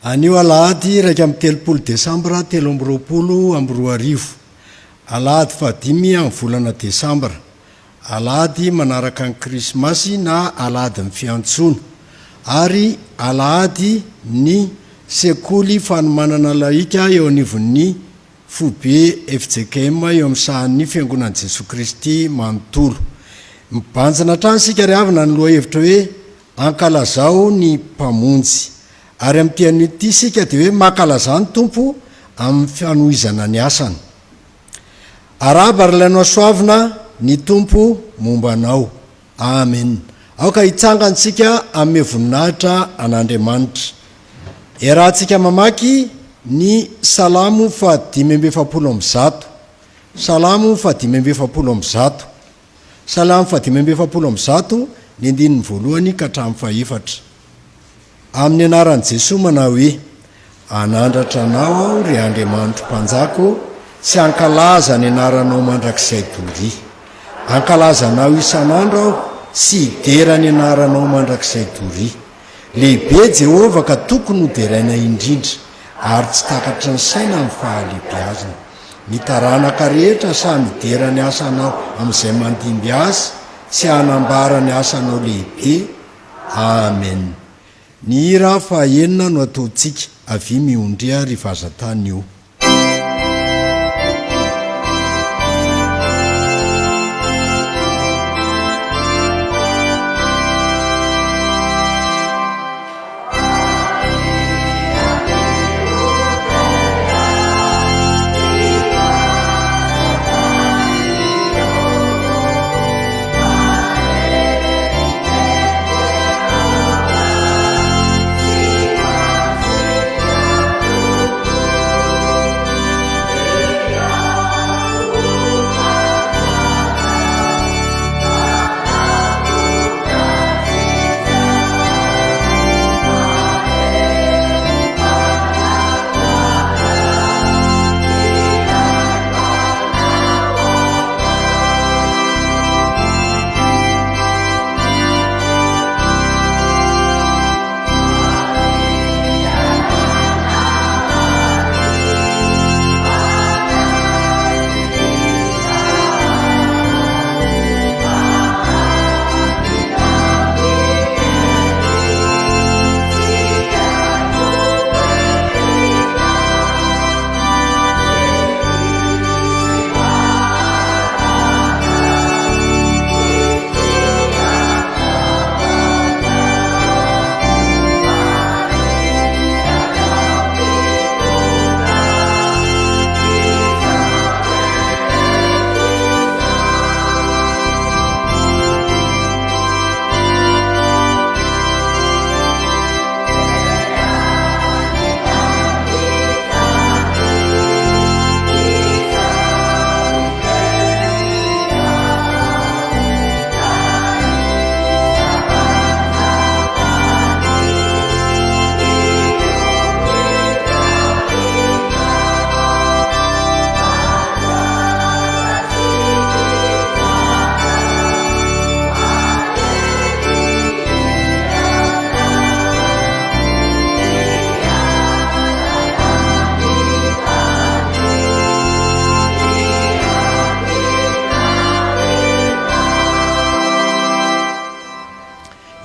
Anio alahady raika amin'ny 30 Desambra 2020. Alahady fahadimy amin'ny volana Desambra. Alahady manaraka ny Krismasy na alahady ny fiantsoana. Ary alahady ny sekoly fanomanana laika eo anivon'ny Fobe FJKM eo amin'ny sahan'ny fiangonan'i Jesoa Kristy manontolo. Mibanjana hatrany sika ry avy na ny loha hevitra hoe ankalazao ny mpamonjy. Ary amin'ny tian'ity sika dia hoe mankalaza ny tompo amin'ny fanohizana ny asany. Araba ary ilainao soavina ny tompo mombanao. Amen. Aoka hitsangantsika amin'ny voninahitra an'Andriamanitra. Erahantsika mamaky ny Salamo 570. Salamo 570. Salamo 570 ny andininy voalohany ka hatramin'ny fahefatra. Amin'ny anaran'i Jesosy manao hoe: anandratra anao aho ry Andriamanitro mpanjako, sy ankalaza ny anaranao mandrakizay dory. Ankalaza anao isan'andro aho, sy hidera ny anaranao mandrakizay dory. Lehibe Jehovah ka tokony hoderaina indrindra, ary tsy takatry ny saina amin'ny fahalehibiazana. Ny taranaka rehetra samy hidera ny asanao amin'izay mandimby azy, sy hanambara ny asanao lehibe. Amen. Ny hira fahaenina no ataontsika avy miondria ry vazantany io.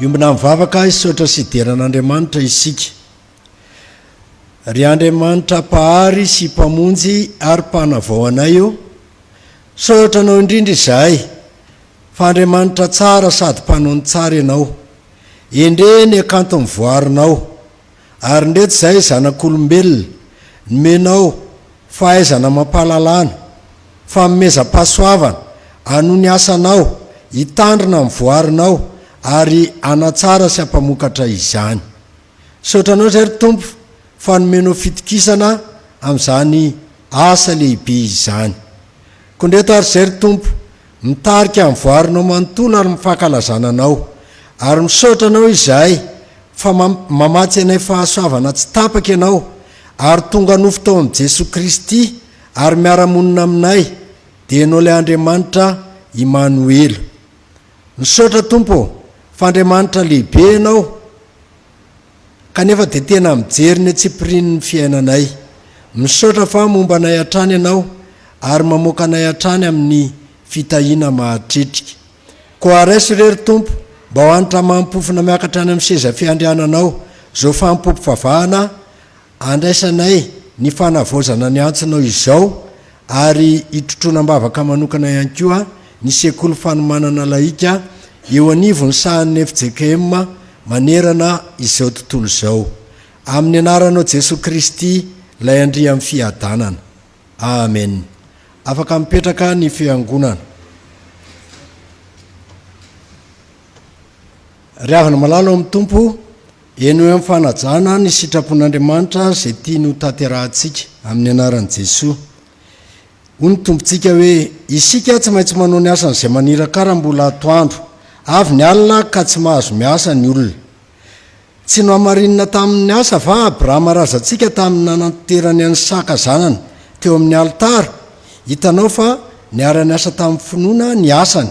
Iombina mivavaka isotra sy ideran'Andriamanitra isika. Ry Andriamanitra mpahary sy mpamonjy ary mpanavao anay eo, sotra anao indrindra izahay, fa Andriamanitra tsara sady mpanao ny tsara ianao. Endre ny akanto mivoarinao, ary ndeto izay zanak'olombelona, nomenao fahaizana mampahalalana, fanomezam-pahasoavana, hanohy ny asanao, hitandrina mivoarinao, ary anatsara sy hampamokatra izany. Sotranao zay ry Tompo, fanomenao fitokisana amin'izany asa lehibe izany. Kondreto ary zay ry Tompo, mitarika mivoarinao manontolo ary mifankalazana anao, ary misotranao izahay fa mamatsy anay fahasoavana tsy tapaka ianao, ary tonga nofo tao amin'i Jesoa Kristy, ary miara-monina aminay, dia ianao ilay Andriamanitra Immanuel. Misaotra Tompo, fa Andriamanitra lehibe ianao, kanefa dia tena mijery ny atsipirinyny fiainanay, misaotra fa momba nay hatrany ianao ary mamoaka nay hatrany amin'ny fitahiana mahatritrika. Koa raiso rery tompo mba ho anitra mampofona miakatra any amin'ny seza fiandriananao zao fampompivavahana, andraisanay ny fanavozana ny antsonao izao ary itrotroana-bavaka manokana ihany koa ny sekoly fanomanana laika eo anivony sahan'ny FJKM manerana izao tontolo izao. Amin'ny anaranao Jesosy Kristy lay andria amin'ny fiadanana. Amen. Afaka mipetraka ny fiangonana. Ry havana malala amin'ny tompo, eny hoe amin'ny fanajana ny sitrapon'Andriamanitra izay tiany ho tanterahantsika amin'ny anaran'i Jesosy. Hoy ny tompontsika hoe isika tsy maintsy manao ny asan'izay manirakara mbola atoandro, avy ny alina ka tsy mahazo miasa ny olona. Tsy no hamarinina tamin'ny asa fa Abrahama razantsika tamin'ny nananterany any Saka zanany teo amin'ny alitara. Hitanao fa niara-ny asa tamin'ny finoana ny asany,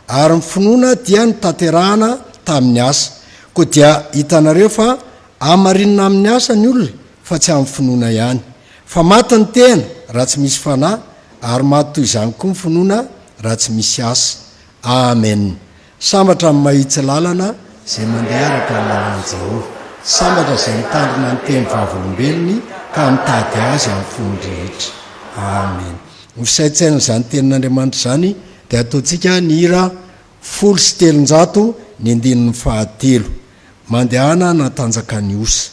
ary ny finoana dia ny tanterahana tamin'ny asa. Koa dia hitanareo fa hamarinina amin'ny asa ny olona fa tsy amin'ny finoana ihany. Fa maty ny tena raha tsy misy fanahy, ary maty toy izany koa ny finoana raha tsy misy asa. Amen. Sambatra amin'ny mahitsy lalana izay mandeha araka ny lalàn'i Jehova, sambatra izay mitandrina ny teny vavolombelony ka mitady azy amin'ny fony rehetra. Amen. Ny fisaintsaina izany tenin'Andriamanitra izany dia ataontsika ny hira 1telonjato ny andinin'ny 7 mandehana natanjaka ny osa.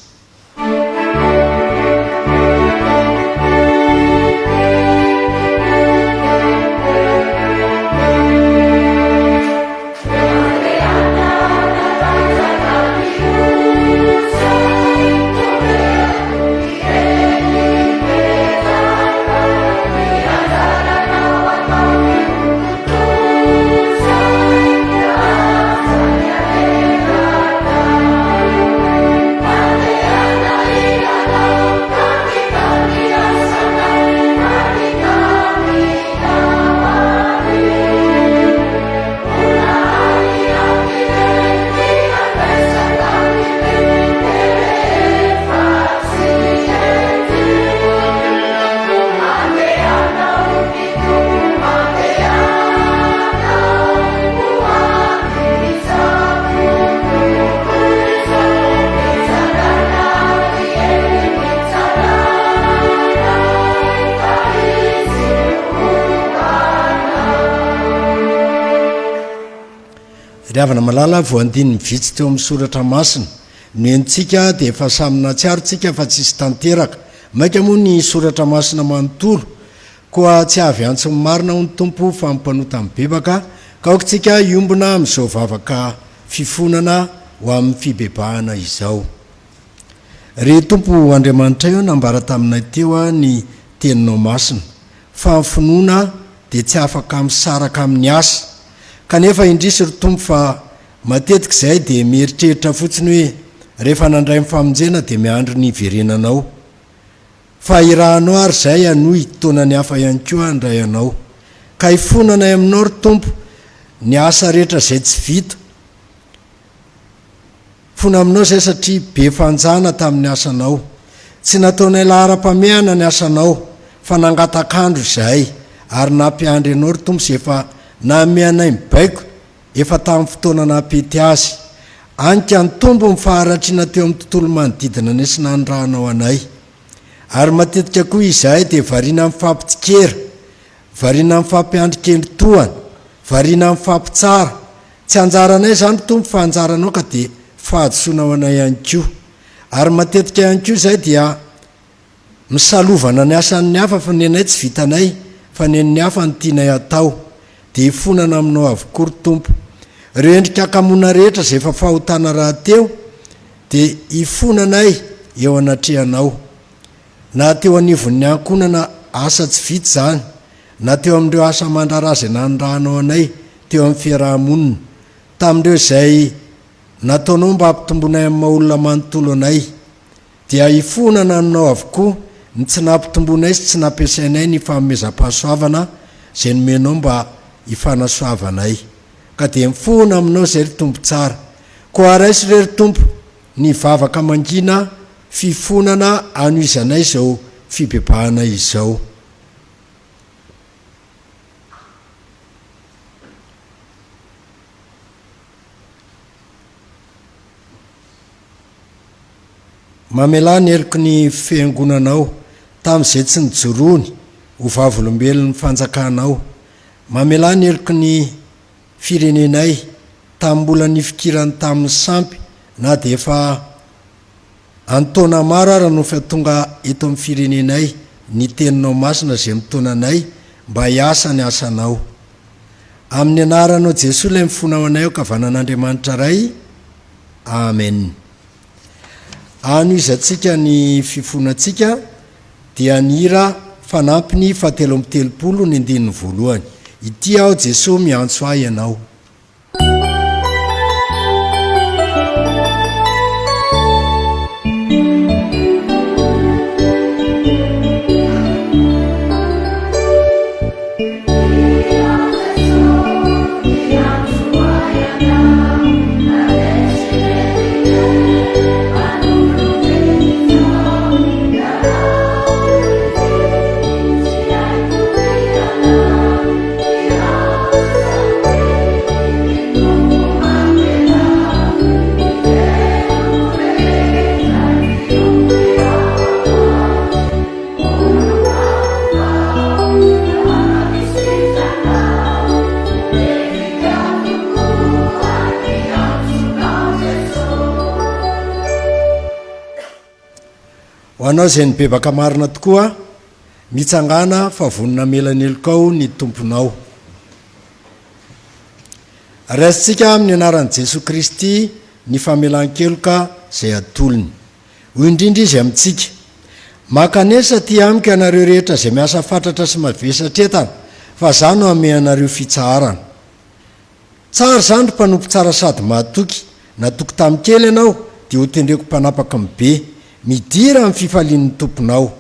Ry havana malala voandiny mivitsy teo amin'ny soratra masina, no entsika dia efa samina tsiarotsika fa tsisy tanteraka. Maika moa ny soratra masina manontolo, koa tsy avy antsony marina ho ny tompo fa mpanota amin'ny bebaka, ka okontsika iombona amin'izao vavaka fifonana ho amin'ny fibebahana izao. Ry tompo Andriamanitra io nambara taminay teo ny teninao masina, fa ny finoana dia tsy afaka misaraka amin'ny asa. Kanefa indrisy ry tompo fa matetika izay dia mieritreritra fotsiny hoe rehefa nandray mifamonjena dia miandro ny iverenanao, fa irahanao ary izay anohy taonany hafa ihany koa andray anao. Ka hifonanay aminao ry tompo ny asa rehetra izay tsy vita. Fona aminao izay satria be fanjana tamin'ny asanao, tsy nataonay lahara-pamehana ny asanao fa nangatakandro izay, ary nampiandry anao ry tompo izay efa nameanay mibaiko efa tamin'ny fotoana nampety azy. Anka ny tombo mifaharatriana teo amin'ny tontolo manodidina ny sy nanondrahanao anay. Ary matetika koa izahay dia variana amin'ny fampitsikera, variana amin'ny fampiandrikendry-tohana, variana amin'ny fampitsara. Tsy anjaranay izany tompo fa anjaranao ka dia fahadosoanao anay ihany koa. Ary matetika ihany koa izay dia misalovana ny asan'ny hafa fa ny anay tsy vitanay fa ny an'ny hafa ny tianay atao. Dia hifonana aminao avokoa ry tompo. Ireo endrika akamoana rehetra izay efa fahotana rahateo dia hifonanay eo anatrehanao. Na teo anivon'ny ankonana asa tsy vita izany, na teo amin'ireo asa mandrara izay nanondrahanao anay teo amin'ny fiarahamonina, tamin'ireo izay nataonao mba hampitomboanay amin'ny maha-olona manontolo anay, dia hifonana aminao avokoa ny tsy nampitomboanay sy tsy nampiasainay ny fanomezam-pahasoavana izay nomenao mba hifanasoavanay. Ka dia mifona aminao izay ry tompo tsara. Koa raisy rery tompo ny vavaka mangina fifonana anoizanay zao fibebahana izao. Mamelany eloko ny fiangonanao tamin'izay tsy nijorony ho vavolombelon'ny fanjakanao. Mamelany eloko ny firenenay tamin'ny mbola nifikirany tamin'ny sampy na dia efa antaona maro ara no fa tonga eto amin'ny firenenay ny teninao masina izay mitonanay mba hiasa ny asanao. Amin'ny anaranao Jesosy ilay mifonao anay ao kavanan'Andriamanitra ray. Amen. Anoizantsika ny fifonantsika dia ny hira fanampy ny 730 ny andininy voalohany. Ity aho Jesosy miantso ahy ianao. Hoanao izay nibebaka marina tokoa, mitsangana fa vonina melany elokao ny tomponao. Raisitsika amin'ny anaran'i Jesosy Kristy ny famelan-keloka izay atolony. Hoy indrindra izy amintsika: makanesa ty amiko ianareo rehetra izay miasa fatratra sy mavesatra entana, fa izaho no ame anareo fitsaharana. Tsara zany ry mpanompo tsara sady mahatoky, natoky tamin'ny kely ianao dia ho tendreko mpanapaka amin'ny be. Midira amin'ny fifalian'ny tomponao,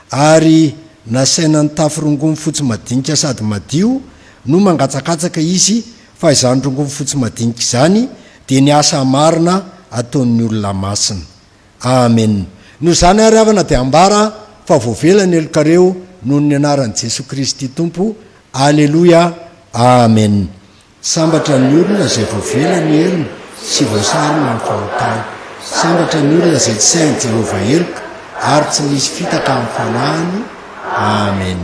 ary nasaina ny tafirongomy fotsy madinika sady madio no mangatsakatsaka izy, fa izany rongomy fotsy madinika izany dia ny asa marina ataon'ny olona masina. Amen. No izany ary havana dia ambara fa voavelany elokareo noho ny anaran'i Jesosy Kristy Tompo. Aleloia. Amen. Sambatra ny olona izay voavelany elona sy voasarina amin'ny fahotana. Sambatra ny olona izay tsy sain'i Jehovah eloka ary tsy nisy fitaka amin'ny fanahiny. Amen.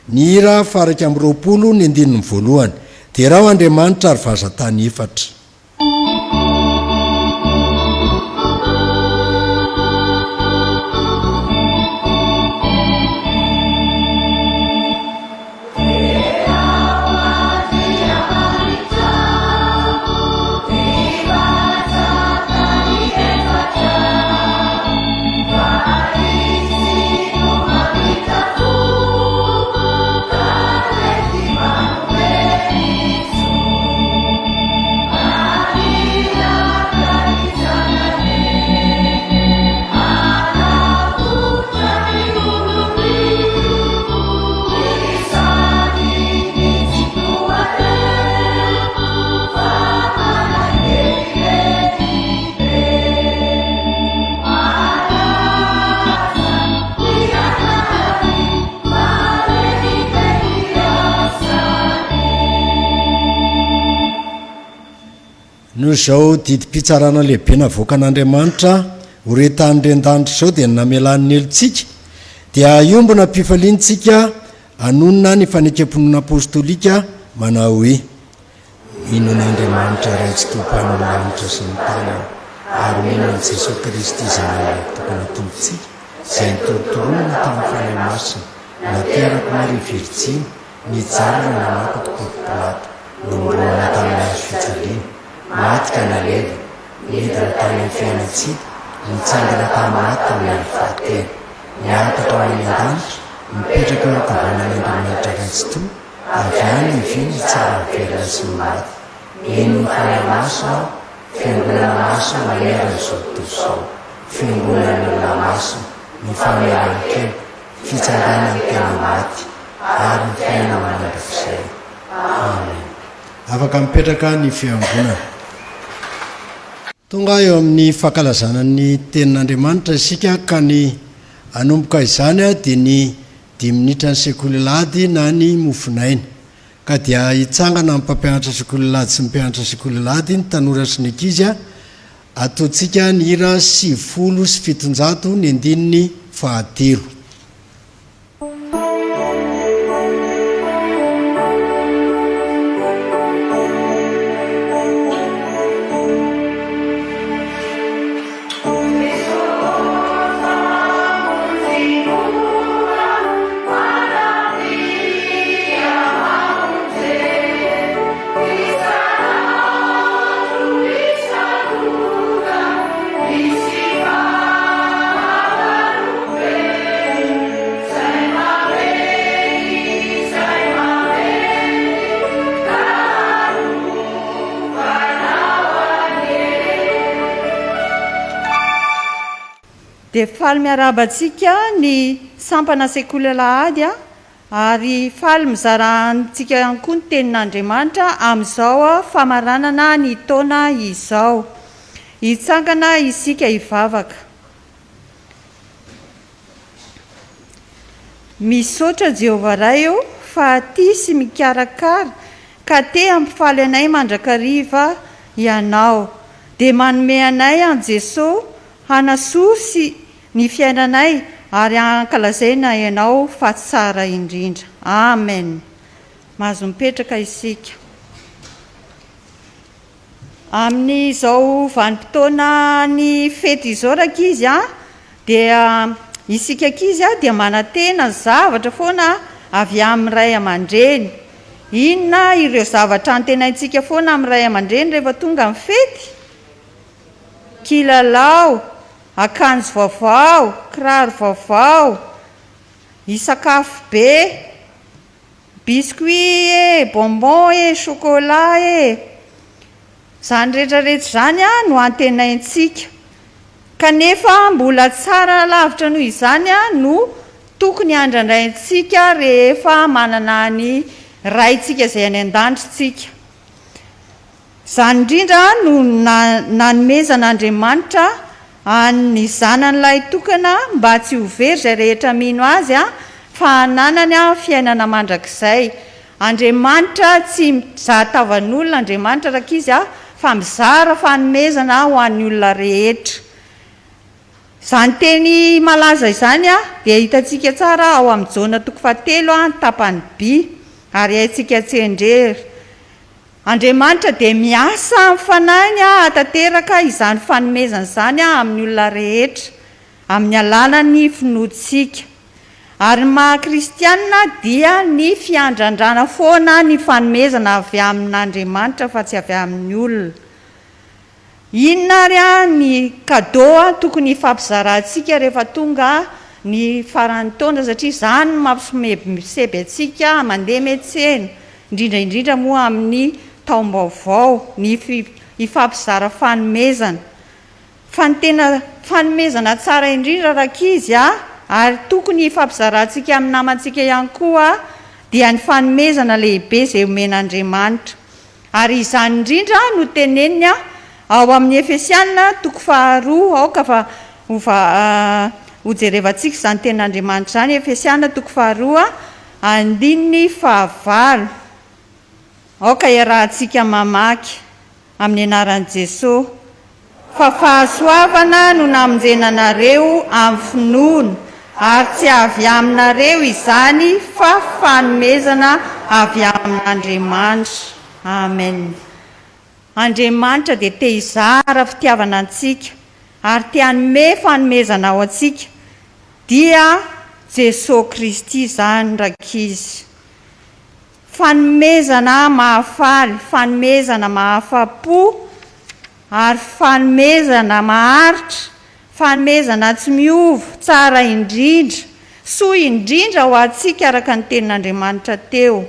Ny hira faraka amin'ny 20 ny andininy voalohany. Dia raha Andriamanitra ary vazantany efatra. No izao didim-pitsarana lehibe navoaka an'Andriamanitra ho retan'ny ren-danitra izao dia namelan'ny elontsika, dia iombona mpifaliantsika anonona ny fanekam-ponona apôstôlika manao hoe: inon'Andriamanitra raitsy tompan'ny lanitra sy ny tany, ary minany Jesosy Kristy izay nanao tokony atontsika, izay nitorotoronana tamin'ny fanahy masina, naterako Maria Virjiny, nijalona nanapaka Ponto-Pilata, nomborana tamin'ny hazo fijaliana, maty ka naleva, nidina tany amin'ny fiainantsika, nitsangana tamin'ny maty tamin'ny andro fahatelo, niakatra ho any an-danitra, mipetraka eo ankavanan'Andriamanitra raitsy-toa, avy any iviny tsara mivelona sy ny maty. Eny ny fanahy masina, fiangonana masina maneran'izao tontolo izao, fiangonana olona masina, ny famelan-keloka, fitsangana ny tena maty, ary ny fiaina manandrak'izay. Amen. Afaka mipetraka ny fiangonana. tonga eo amin'ny fankalazanany tenin'Andriamanitra isika ka ny anomboka izany a dia ny 10 minitra ny sekoly lady na ny mofonaina ka dia hitsangana amin'ny mpampianatra sekoly lady sy mpianatra sekoly lady ny tanora sy ny ankizy a ataontsika ny hira 750 ny andininy 13. Dia faly miarabantsika ny sampana sekoly lahady ary faly mizarantsika ihany koa ny tenin'Andriamanitra amin'izao famaranana ny taona izao. Hitsangana isika hivavaka. Misaotra Jehovah ray fa tia sy mikarakara ka te ampifaly anay mandrakariva ianao dia manome anay an Jesosy hanasoa sy ny fiainanay ary ankalazaina ianao fa tsara indrindra. Amen. Mahazo mipetraka isika. Amin'izao vanim-potoana ny fety izao rakizy dia isika ankizy dia manantena zavatra foana avy amin'ny ray aman-dreny. Inona ireo zavatra antenaintsika foana amin'ny ray aman-dreny rehefa tonga amin'ny fety? Kilalao, akanjo vaovao, kiraro vaovao, sakafo be, biscuit bonbon chocolat zany rehetrarehetra zany no antenaintsika. Kanefa mbola tsara lavitra noho izany no tokony handrandraintsika rehefa manana ny raintsika izay any an-danitrintsika. Izany indrindra no nanomezan'Andriamanitra ny zanan'ilay tokana mba tsy ho very izay rehetra mino azy fa hananany fiainana mandrakizay. Andriamanitra tsy mizaha tavan'olona, Andriamanitra rakizy fa mizara fanomezana ho an'ny olona rehetra. Izany teny malaza izany dia hitantsika tsara ao amin'ny Jona 4 tapany B ary haintsika tsenjery. Andriamanitra dia miasa amin'ny fanahy hatateraka izany fanomezana izany amin'ny olona rehetra amin'ny alalany finoantsika. Ary maha kristianina dia ny fiandrandrana foana ny fanomezana avy amin'Andriamanitra fa tsy avy amin'ny olona. Inona ary ny cadeau tokony fampizarantsika rehefa tonga ny faran'ny taona satria izany mampisebe antsika mandeha miantsena indrindra moa amin'ny taom-baovao ny hifampizara fanomezana. Fa ny tena fanomezana tsara indrindra rakizy ary tokony hifampizarantsika amin'ny namantsika ihany koa dia ny fanomezana lehibe izay omen'Andriamanitra. Ary izany indrindra no teneniny ao amin'ny Efesiana 4 aoka fa hojerevantsika izany tenin'Andriamanitra izany. Efesiana 4 andininy 9. Aoka iarahantsika mamaky amin'ny anaran'i Jesosy. Fa fahasoavana no namonjenanareo amin'ny finoana ary tsy avy aminareo izany fa fanomezana avy amin'Andriamanitra. Amen. Andriamanitra dia te hizara fitiavana antsika ary te hanome fanomezana ao antsika dia Jesosy Kristy izany rakizy. Fanomezana mahafaly, fanomezana mahafa-po ary fanomezana maharitra, fanomezana tsy miova, tsara indrindra, soa indrindra ho antsika araka ny tenin'Andriamanitra teo.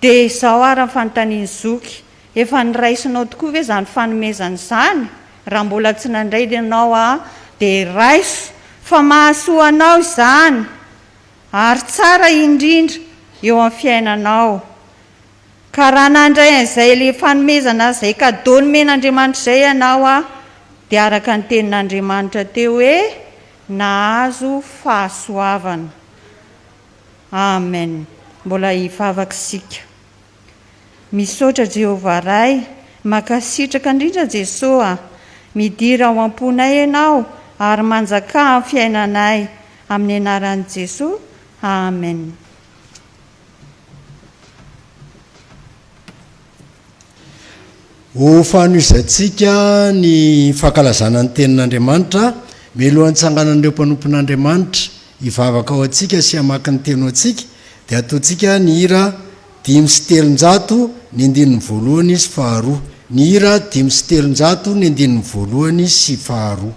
Dia izao ary ny fanontaniany zoky, efa niraisinao tokoa ve izany fanomezana izany? Raha mbola tsy nandray ianao dia raiso, fa mahasoa anao izany ary tsara indrindra eo amin'ny fiainanao. ka raha nandray an'izay le fanomezana izay ka donomen'Andriamanitra izay ianao a dia araka ny tenin'Andriamanitra teo hoe nahazo fahasoavana. Amen. Mbola hivavaka isika. Misaotra Jehovah ray, makasitraka indrindra Jesosy midira ao am-ponay ianao ary manjaka amin'ny fiainanay amin'ny anaran'i Jesosy. Amen. Ho fanoizantsika ny fankalazana ny tenin'Andriamanitra mialohan'ny tsanganan'ireo mpanompon'Andriamanitra hivavaka ao antsika sy hamaky ny teny antsika dia ataontsika ny hira 5:300 ny 1 sy 2, ny hira 5:300 ny 1 sy 2.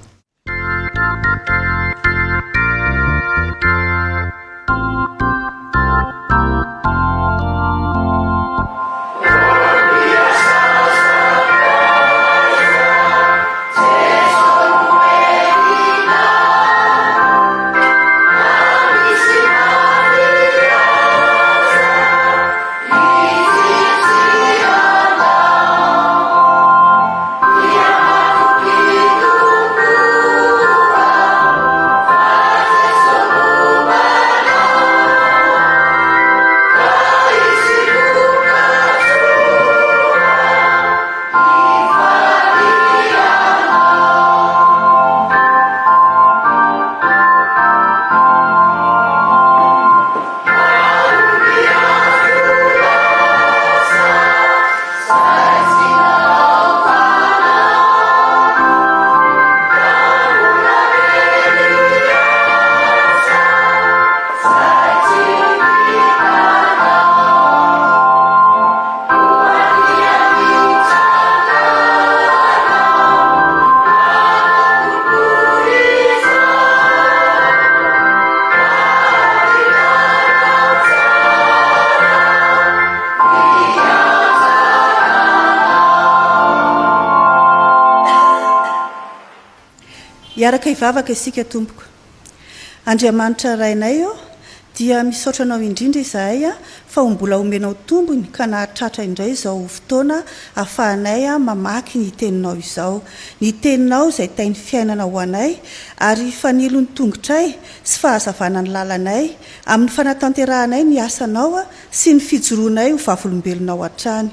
Iaraka hivavaka isika tompoko. Andriamanitra rainay dia misaotra anao indrindra izahay fa mbola omenao tombony ka nahatratra indray izao fotoana ahafahanay mamaky ny teninao izao. Ny teninao izay tainy fiainana ho anay ary fanilo ny tongotray sy fahazavana ny lalanay amin'ny fanatanteranay ny asanao sy ny fijoroanay ho vavolombelonao hatrany.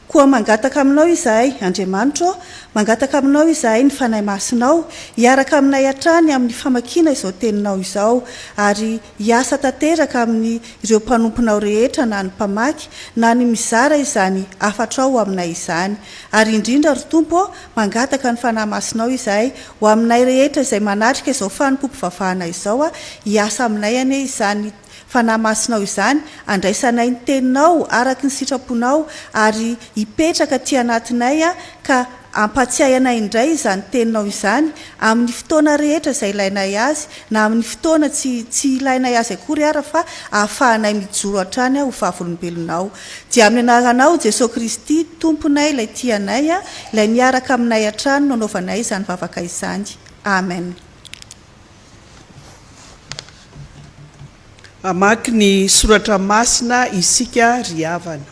Koa mangataka aminao izahay Andriamanitra, mangataka aminao izahay ny fanahy masinao hiaraka aminay hatrany amin'ny famakina izao teninao izao ary hiasa tanteraka amin'ny ireo mpanomponao rehetra na ny mpamaky na ny mizara izany afatrao aminay izany. Ary indrindra ry Tompo, mangataka ny fanahy masinao izahay ho aminay rehetra izay manatrika izao fanompompivavahana izao hiasa aminay ane izany fanahy masinao izany, andraisanay ny teninao araky ny sitraponao ary hipetraka ty anatinay ka ampatsiahy anay indray izany teninao izany amin'ny fotoana rehetra izay ilainay azy na amin'ny fotoana tsy ilainay azy akory ara fa ahafahanay mijoro hatrany ho vavolombelonao. Dia amin'ny anaranao Jesosy Kristy tomponay ilay tianay ilay miaraka aminay hatrany nanaovanay izany vavaka izany. Amen. Amaky ny soratra masina isika ry havana.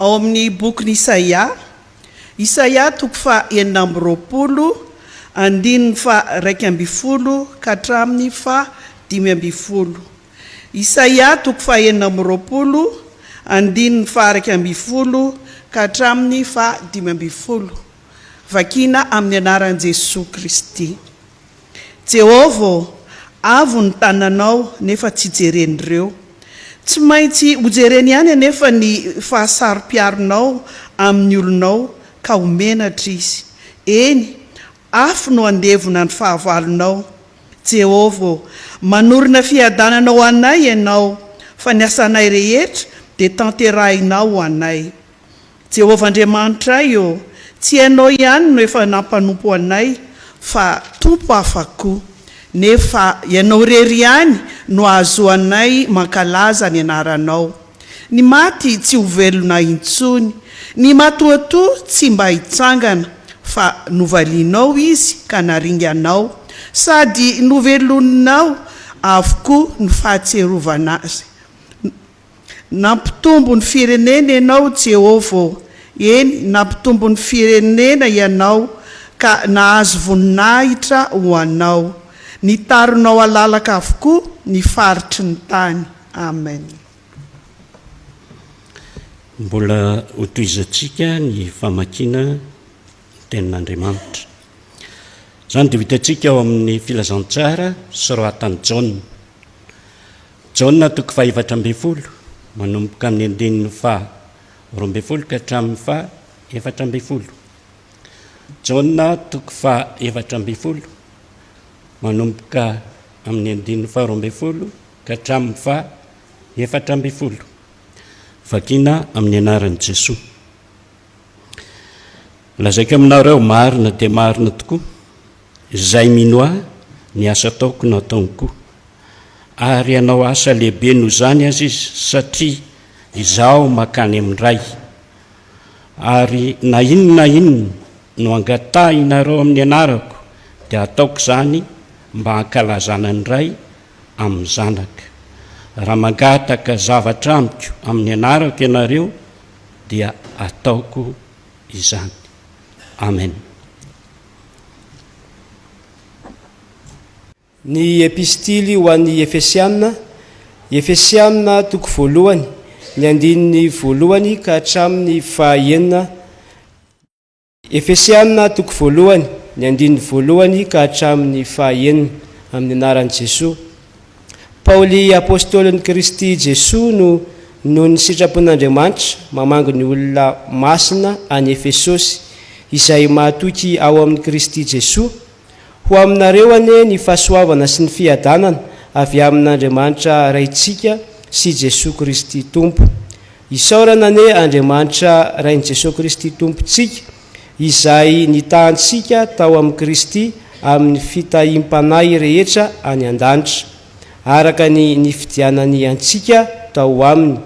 Ao amin'ny boky Isaia 9:20 andininy 2:20 ka hatramin'ny 5:20. Isaia 9:20 andininy 2:20 ka hatramin'ny 5:20. Vakina amin'ny anaran'i Jesosy Kristy. Jehovah, avo ny tananao nefa tsy jeren'ireo. Tsy maintsy hojereny ihany anefa ny fahasaro-piaronao amin'ny olonao ka homenatra izy. Eny, afo no andevona ny fahavalonao. Jehovah, manorina fiadananao anay ianao, fa ny asanay rehetra dia tanterahinao ho anay. Jehovah Andriamanitra io, tsy ianao ihany no efa nampanompo anay, fa tompo hafa-ko. Nefa ianao rery ihany no ahazoanay mankalaza ny anaranao. Ny maty tsy ho velona intsony, ny matoato tsy mba hitsangana, fa novalianao izy ka naringanao, sady noveloninao avokoa ny fahatserovana azy. nampitombo ny firenena ianao Jehova, eny nampitombo ny firenena ianao ka nahazo voninahitra ho anao, nitaronao alalaka avokoa ny faritry ny tany. Amen. Mbola hotoizantsika ny famakiana tenin'Andriamanitra. Zany dia hitantsika ao amin'ny filazantsara soratan'i Jaona. Jaona 2:12 manomboka amin'ny 2:12 ka hatramin'ny 14. Jaona 2:12 manomboka amin'ny 2:12 ka hatramin'ny 14. Vakina amin'ny anaran'i Jesosy. Lazaiko aminareo marina dia marina tokoa, izay mino ahy ny asa ataoko no ataony koa, ary ianao asa lehibe noho izany azy izy, satria izaho makany amin'ray, ary na inona no angatahina-nareo amin'ny anarako dia ataoko izany mba hankalazana ny ray amin'ny zanaka. Raha mangataka zavatra amiko amin'ny anarako ianareo dia ataoko izany. Amen. Ny epistily ho an'ny Efesianina, Efesianina 1, ny 1 ka hatramin'ny 9. Efesianina 1, ny 1 ka hatramin'ny 9 amin'ny anaran'i Jesosy. Paoly apôstôlin'i Kristy Jesosy no ny sitrapon'Andriamanitra mamango ny olona masina any Efesosy izay mahatoky ao amin'ny Kristy Jesosy, ho aminareo ane ny fahasoavana sy ny fiadanana avy amin'Andriamanitra raintsika sy Jesosy Kristy Tompo. Isaorana ane Andriamanitra rain'i Jesosy Kristy Tompontsika izay nitahantsika tao amin'ny Kristy amin'ny fitahiam-panahy rehetra any an-danitra, araka ny fidianany antsika tao aminy,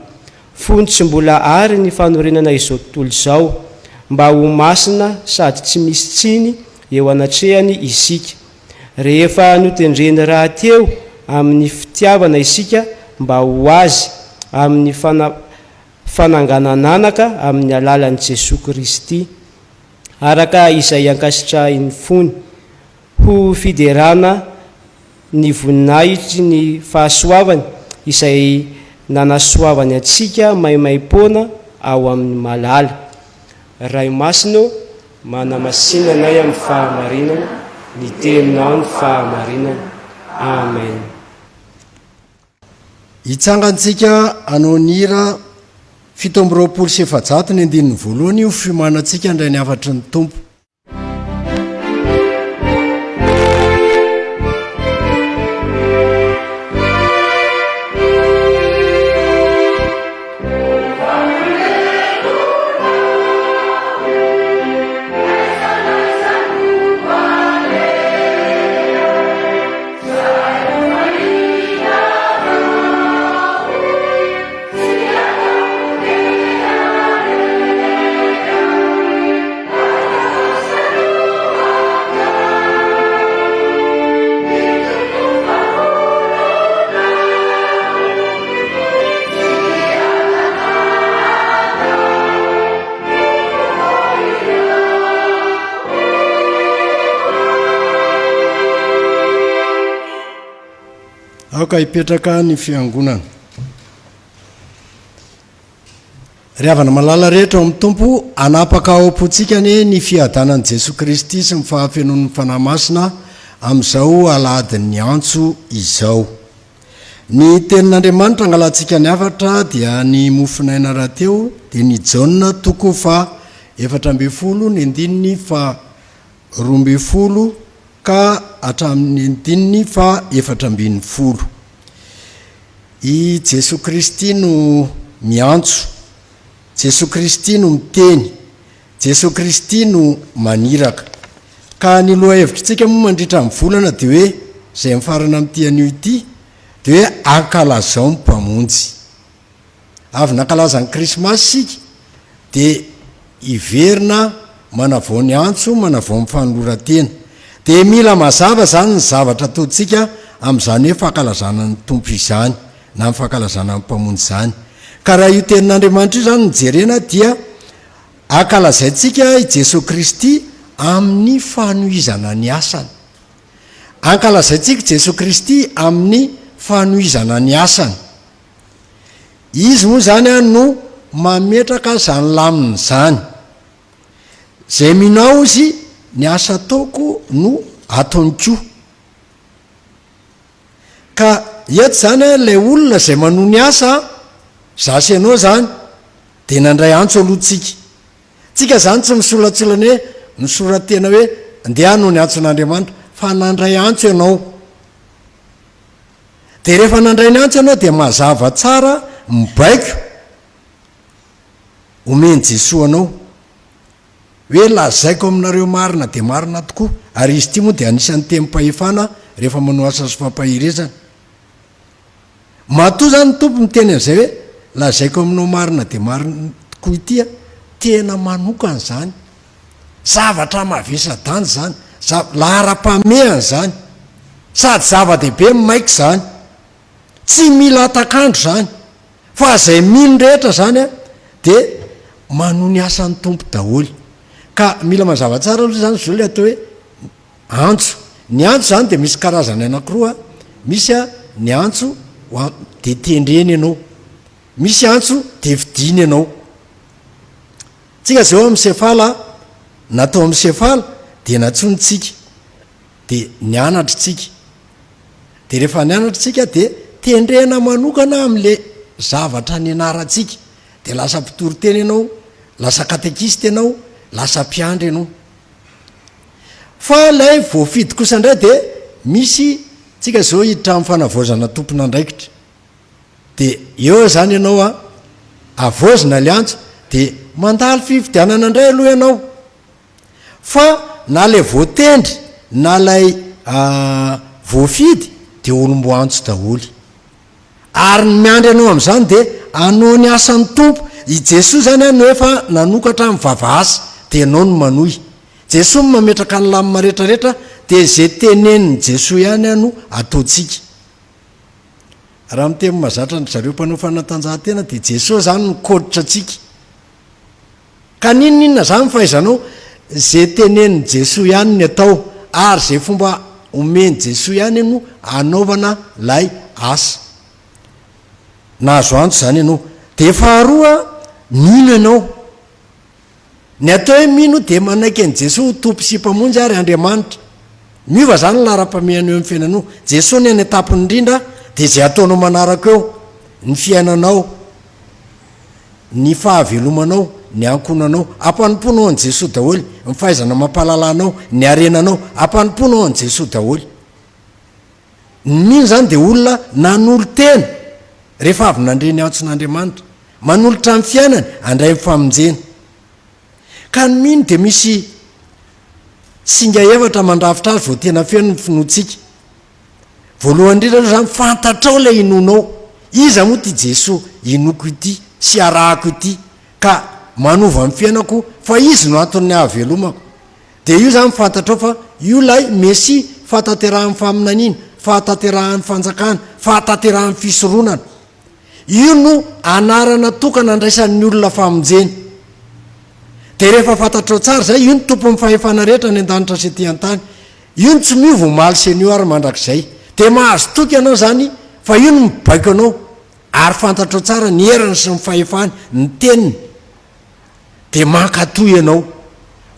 fony tsy mbola ary ny fanorenana izao tontolo izao, mba ho masina sady tsy misy tsiny eo anatrehany isika. Rehefa notendreny raha teo amin'ny fitiavana isika mba ho azy amin'ny fananganananaka amin'ny alalan'i Jesosy Kristy, araka izay ankasitrahiny fony ho fiderana ny voninahitry ny fahasoavany izay nanasoavany atsika maimaim-poana ao amin'ny malala. Ray masino manamasinanay amin'ny fahamarinana, ny teninao ny fahamarinana. Amen. Hitsangantsika anao nira 720 sy 700 ny 1 io fiomanantsika indray ny afatry ny Tompo. Aoka hipetraka ny fiangonana. Riavana malala rehetra ao amin'ny Tompo, anapaka ao am-pontsika ny fiadanan'i Jesosy Kristy sy ny fahafenon'ny fanahy masina amin'izao aladin'ny antso izao. Ny tenin'Andriamanitra angalantsika ny afatra dia ny mofinaina rahateo dia ny Jaona 2:14 ny 2:12 ka hatramin'ny 2:14. I Jesosy Kristy no miantso, Jesosy Kristy no miteny, Jesosy Kristy no maniraka. Ka ny loha hevitritsika moa mandritra amin'ny volana dia hoe izay mifarana amin'ity anio ity dia hoe ankalazao ny mpamonjy. Avy nankalaza ny Krismasy sika dia iverina manavao ny antso, manavao ny fanoloran-tena. Dia mila mazava zany ny zavatra ataontsika amin'izany hoe fankalazana ny Tompo izany na ny fankalazana ny mpamonjy izany. ka raha io tenin'andriamanitra io zany nyjerena dia ankalazaintsika i Jesosy Kristy amin'ny fanohizana ny asany. Ankalazaintsika Jesosy Kristy amin'ny fanohizana ny asany. Izy moa zany no mametraka zany laminy zany. Zay minao izy ny asa ataoko no ataony koa. Ka eto zany lay olona zay manohy ny asa zasy ianao zany de nandray antso alohantsika. Tsika zany tsy misolatsolana hoe misoratena hoe andeha no ny antson'Andriamanitra, fa nandray antso ianao. De rehefa nandray ny antso ianao de mazava tsara mibaiko omeny Jesosy anao hoe lazaiko aminareo marina de marina tokoa, ary izy ty moa de anisan'ny temi-pahefana rehefa manao asa sy fampahirezana. Matoa zany tompo miteny an'izay hoe lazaiko aminao marina de marina tokoa itya, tena manokana zany, zavatra mavesa-danja zany, lahara-pamehana zany, sady zava-dehibe maika zany, tsy mila atakandro zany, fa zay mino rehetra zany de manohy ny asan'ny tompo daholy. Ka mila mazava tsara aloha zany zao le atao hoe antso. Ny antso zany de misy karazany anankiroa, misy ny antso de tendreny ianao, misy antso de vidiny ianao. Tsika zao amin'ny sefala, natao amin'ny sefala de natsonitsika de nianatra tsika, de rehefa nianatra tsika de tendrena manokana am'le zavatra nianarantsika, de lasa mpitory-teny ianao, lasa katekista ianao, lasa mpiandry ianao. Fa lay voafidy kosa indray de misy tsika zao hiditra amin'ny fanavaozana tompona andraikitra, de eo zany ianao avozina le antso de mandalo fividianana indray aloha ianao. Fa na lay voatendry na lay voafidy de olombo antso daholy, ary ny miandry anao am'izany de anao ny asan'ny tompo. I Jesosy zany no efa nanokatra mivava asa de anao no manohy. Jesosy mametraka ny lamina rehetrarehetra, de zay tenenin'ny Jesosy ihany no ataontsika. Raha miteny mazatra zareo mpanao fanatanjahantena de Jesosy zany nikoditra atsika. Ka ninona zany fahaizanao, zay tenenin'ny Jesosy ihany ny atao, ary zay fomba omeny Jesosy ihany no anaovana lay asa. Nahazo antso zany ianao. De faharoa, mino ianao. Ny atao hoe mino de manaiky an'i Jesosy tompo sy mpamonjy ary Andriamanitra. Miova zany lara-pamehanao amin'ny fiainanao. Jesosy ny any etapiny indrindra de zay ataonao manaraka eo, ny fiainanao, ny fahavelomanao, ny ankonanao, ampanomponao an' Jesosy daholy. Ny fahaizana mampalalanao, ny arenanao, ampanomponao an' Jesosy daholy. Ny mino zany de olona nanolo tena rehefa avy nandre ny antson'Andriamanitra, manolotra amin'ny fiainany andray mifamonjena. Ka ny mino de misy singa efatra mandrafitra azy vao tena feno ny finoantsika. Voalohany indrindra aloha zany, fantatrao lay inonao, iza moa ty Jesosy inoko ity sy arahako ity ka manova amin'ny fiainako, fa izy no antony hahavelomako. De io zany fantatrao fa io lay mesy fahatanterahan'ny faminaniana, fahatanterahan'ny fanjakana, fahatanterahan'ny fisoronana. Io no anarana tokana andraisan'ny olona famonjeny. De rehefa fantatrao tsara zay, io ny tompo amin'ny fahefana rehetra ny an-danitra sy aty an-tany. Io ny tsy miova omaly senior mandrakizay. De mahazo toky ianao zany, fa io no mibaiko anao, ary fantatrao tsara ny heriny sy ny fahefany, ny teniny. De mankatoy ianao.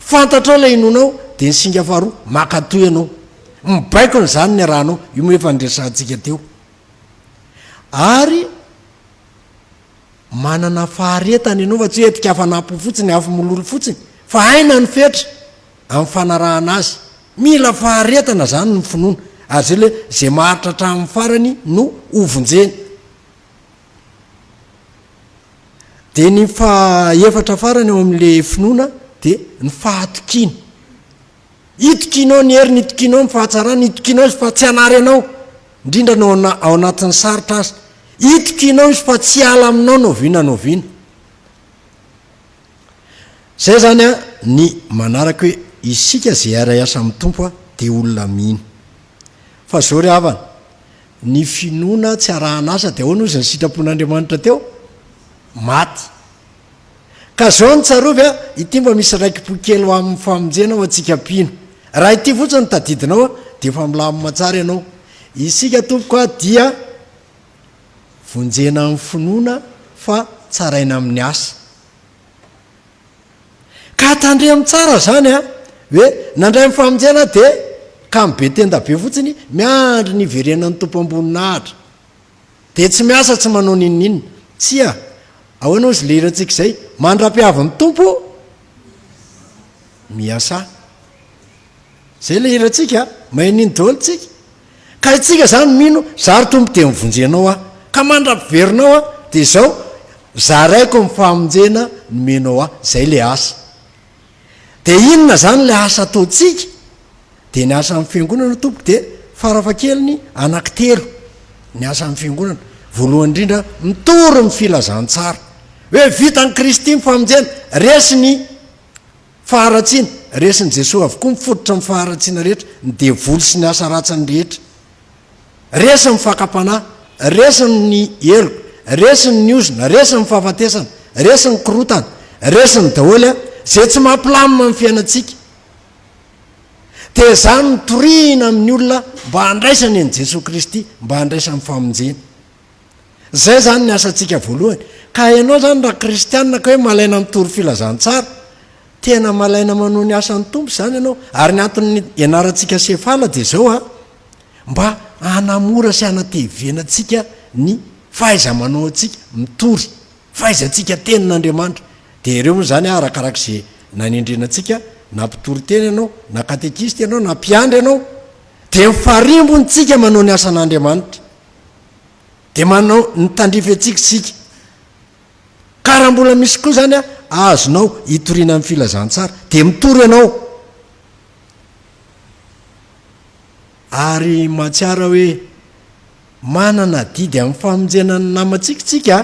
Fantatrao lay inonao, de ny singa faharoa, mankatoy ianao. Mibaiko ny zany ny rahanao, io moa efa nidresantsika teo. Ary manana faharetany ianao, fa tsy hoe etika afa-napo fotsiny, afa-mololo fotsiny, fa aina ny fetra amin'ny fanarahana azy. Mila faharetana zany ny finoana, ary zay le zay maharitra hatramin'ny farany no ovonjeny. De ny fahaefatra farany ao amin'le finoana de ny fahatokiana. Itokinao ny heriny, itokinao ny fahatsarana, itokinao izy fa tsy hanary anao, indrindra nao ao anatin'ny sarotra azy. Itokinao izy fa tsy ala aminao noviana. Zay zany ny manaraka hoe isika zay aray asa amin'ny tompo de olona mino. Fa zao ry havana, ny finoana tsy arahana asa de ahoana ozy ny sitrapon'Andriamanitra teo? maty ka zao ny tsarovy a ity mba misy raikim-pokely ho amin'ny famonjena ho atsika pino raha ity fotsiny tadidinao a de efa milamymatsara ianao isika tompoko a dia vonjena amin'ny finoana fa tsaraina amin'ny asa ka tandremy tsara zany a hoe nandray my famonjena de ka mibe tenda be fotsiny miandry ny iverenan'ny tompo amboninahitra de tsy miasa tsy manao nininina tsy a ahoanao zy leratsika zay mandra-piavin'ny tompo miasa zay le hiratsika mahininy daolotsika ka itsika zany mino zary tompo de mivonjenao a ka mandra-piverinao a de zao zaraiko mifamonjena nomenao a zay le asa de inona zany le asa ataotsika de ny asa amin'ny fiangonana tompo de farafakeliny anankitelo ny asa amin'ny fiangonana voalohany indrindra mitory ny filazantsara hoe vitany Kristy mifamonjena resy ny faharatsiana resiny Jesosy avokoa mifototra ny faharatsiana rehetra ny devoly sy ny asa ratsiny rehetra resy ny fakapanahy resiny ny eloko resiny ny ozona resy ny fahafatesana resy ny korotana resy ny daholy a zay tsy mampilamina ny fiainatsika de zany nitoriana amin'ny olona mba handraisany an' Jesosy Kristy mba handraisany famonjena zay zany ny asantsika voalohany ka ianao zany raha kristianina ka hoe malaina mitory filazantsara tena malaina manao ny asan'ny tompo zany ianao ary ny anton'ny ianarantsika sefala de zao a mba hanamora sy hanatevenantsika ny fahaiza manao atsika mitory fahaizantsika tenin'Andriamanitra de ireo moa zany arakarak'izay nanendrenantsika na mpitory teny ianao na katekisty ianao na mpiandry ianao de mifarimbonytsika manao ny asan'Andriamanitra de manao ny tandrify atsikatsika ka raha mbola misy koa zany a azonao hitoriana amin'ny filazantsara de mitory ianao ary mahatsiara hoe manana didy amin'ny famonjena ny namatsikitsika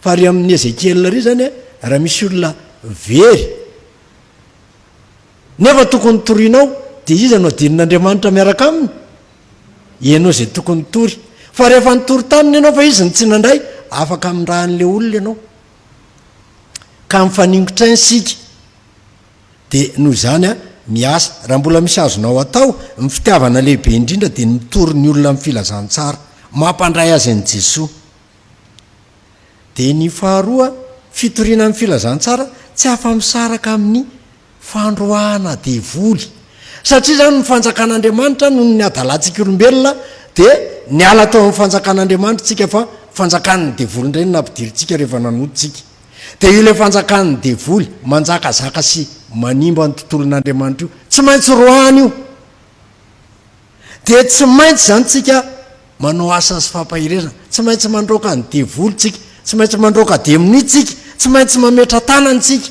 fa ry amin'ny Ezekiel ry zany a raha misy olona very nefa tokony torianao de izy anao dinin'Andriamanitra miaraka aminy ianao zay tokony tory fa rehefa nitory taminy ianao fa izy ny tsy nandray afaka amin'rahan'le olona ianao ka mifaningotra insika de noho zany a miasa raha mbola misy azonao atao ny fitiavana lehibe indrindra de mitory ny olona amin'ny filazantsara mampandray azy an'i Jesosy de ny faharoa fitoriana amin'ny filazantsara tsy afa-misaraka amin'ny fandroahana devoly satria zany ny fanjakan'Andriamanitra noho ny adalantsika olombelona de ny ala tao amin'ny fanjakan'Andriamanitra tsika fa fanjakan'ny devoly indray no nampidiritsika rehefa nanoditsika de io le fanjakan'ny devoly manjakazaka sy manimba ny tontolon'Andriamanitra io tsy maintsy roahany io de tsy maintsy zany tsika manao asa sy fampahirezana tsy maintsy mandroaka ny devoly tsika tsy maintsy mandroaka demonitsika tsy maintsy mametra tanantsika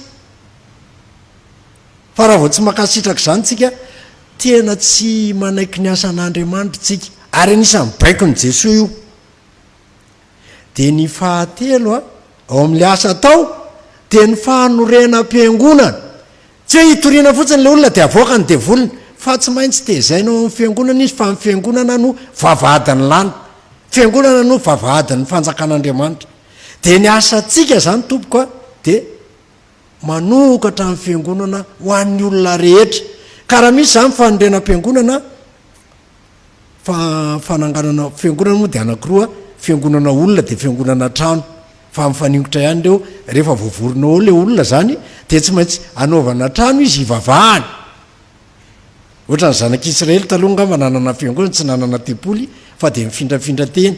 fa raha vao tsy makasitraka zany tsika tena tsy manaiky ny asan'Andriamanitra tsika ary anisan'ny baikony Jesosy io de ny fahatelo a ao amin'le asa atao de ny fahanorena am-piangonana tsy hoe hitoriana fotsiny le olona de avoaka ny devoliny fa tsy maintsy tezainao amin'ny fiangonana izy fa amin'ny fiangonana no vavahadiny lany fiangonana no vavahadin'ny fanjakan'Andriamanitra de ny asatsika zany tompoko a de manokatra amin'ny fiangonana ho an'ny olona rehetra ka raha misy zany fanorena am-piangonana fananganana fiangonana moa de anakiroa fiangonana olona de fiangonana trano fa mifaningotra ihany reo rehefa voavorinao le olona zany de tsy maintsy anaovana trano izy ivavahany ohatra ny zanak'Israely taloha ngamba nanana fiangonana tsy nanana tempoly fa de mifindrafindra teny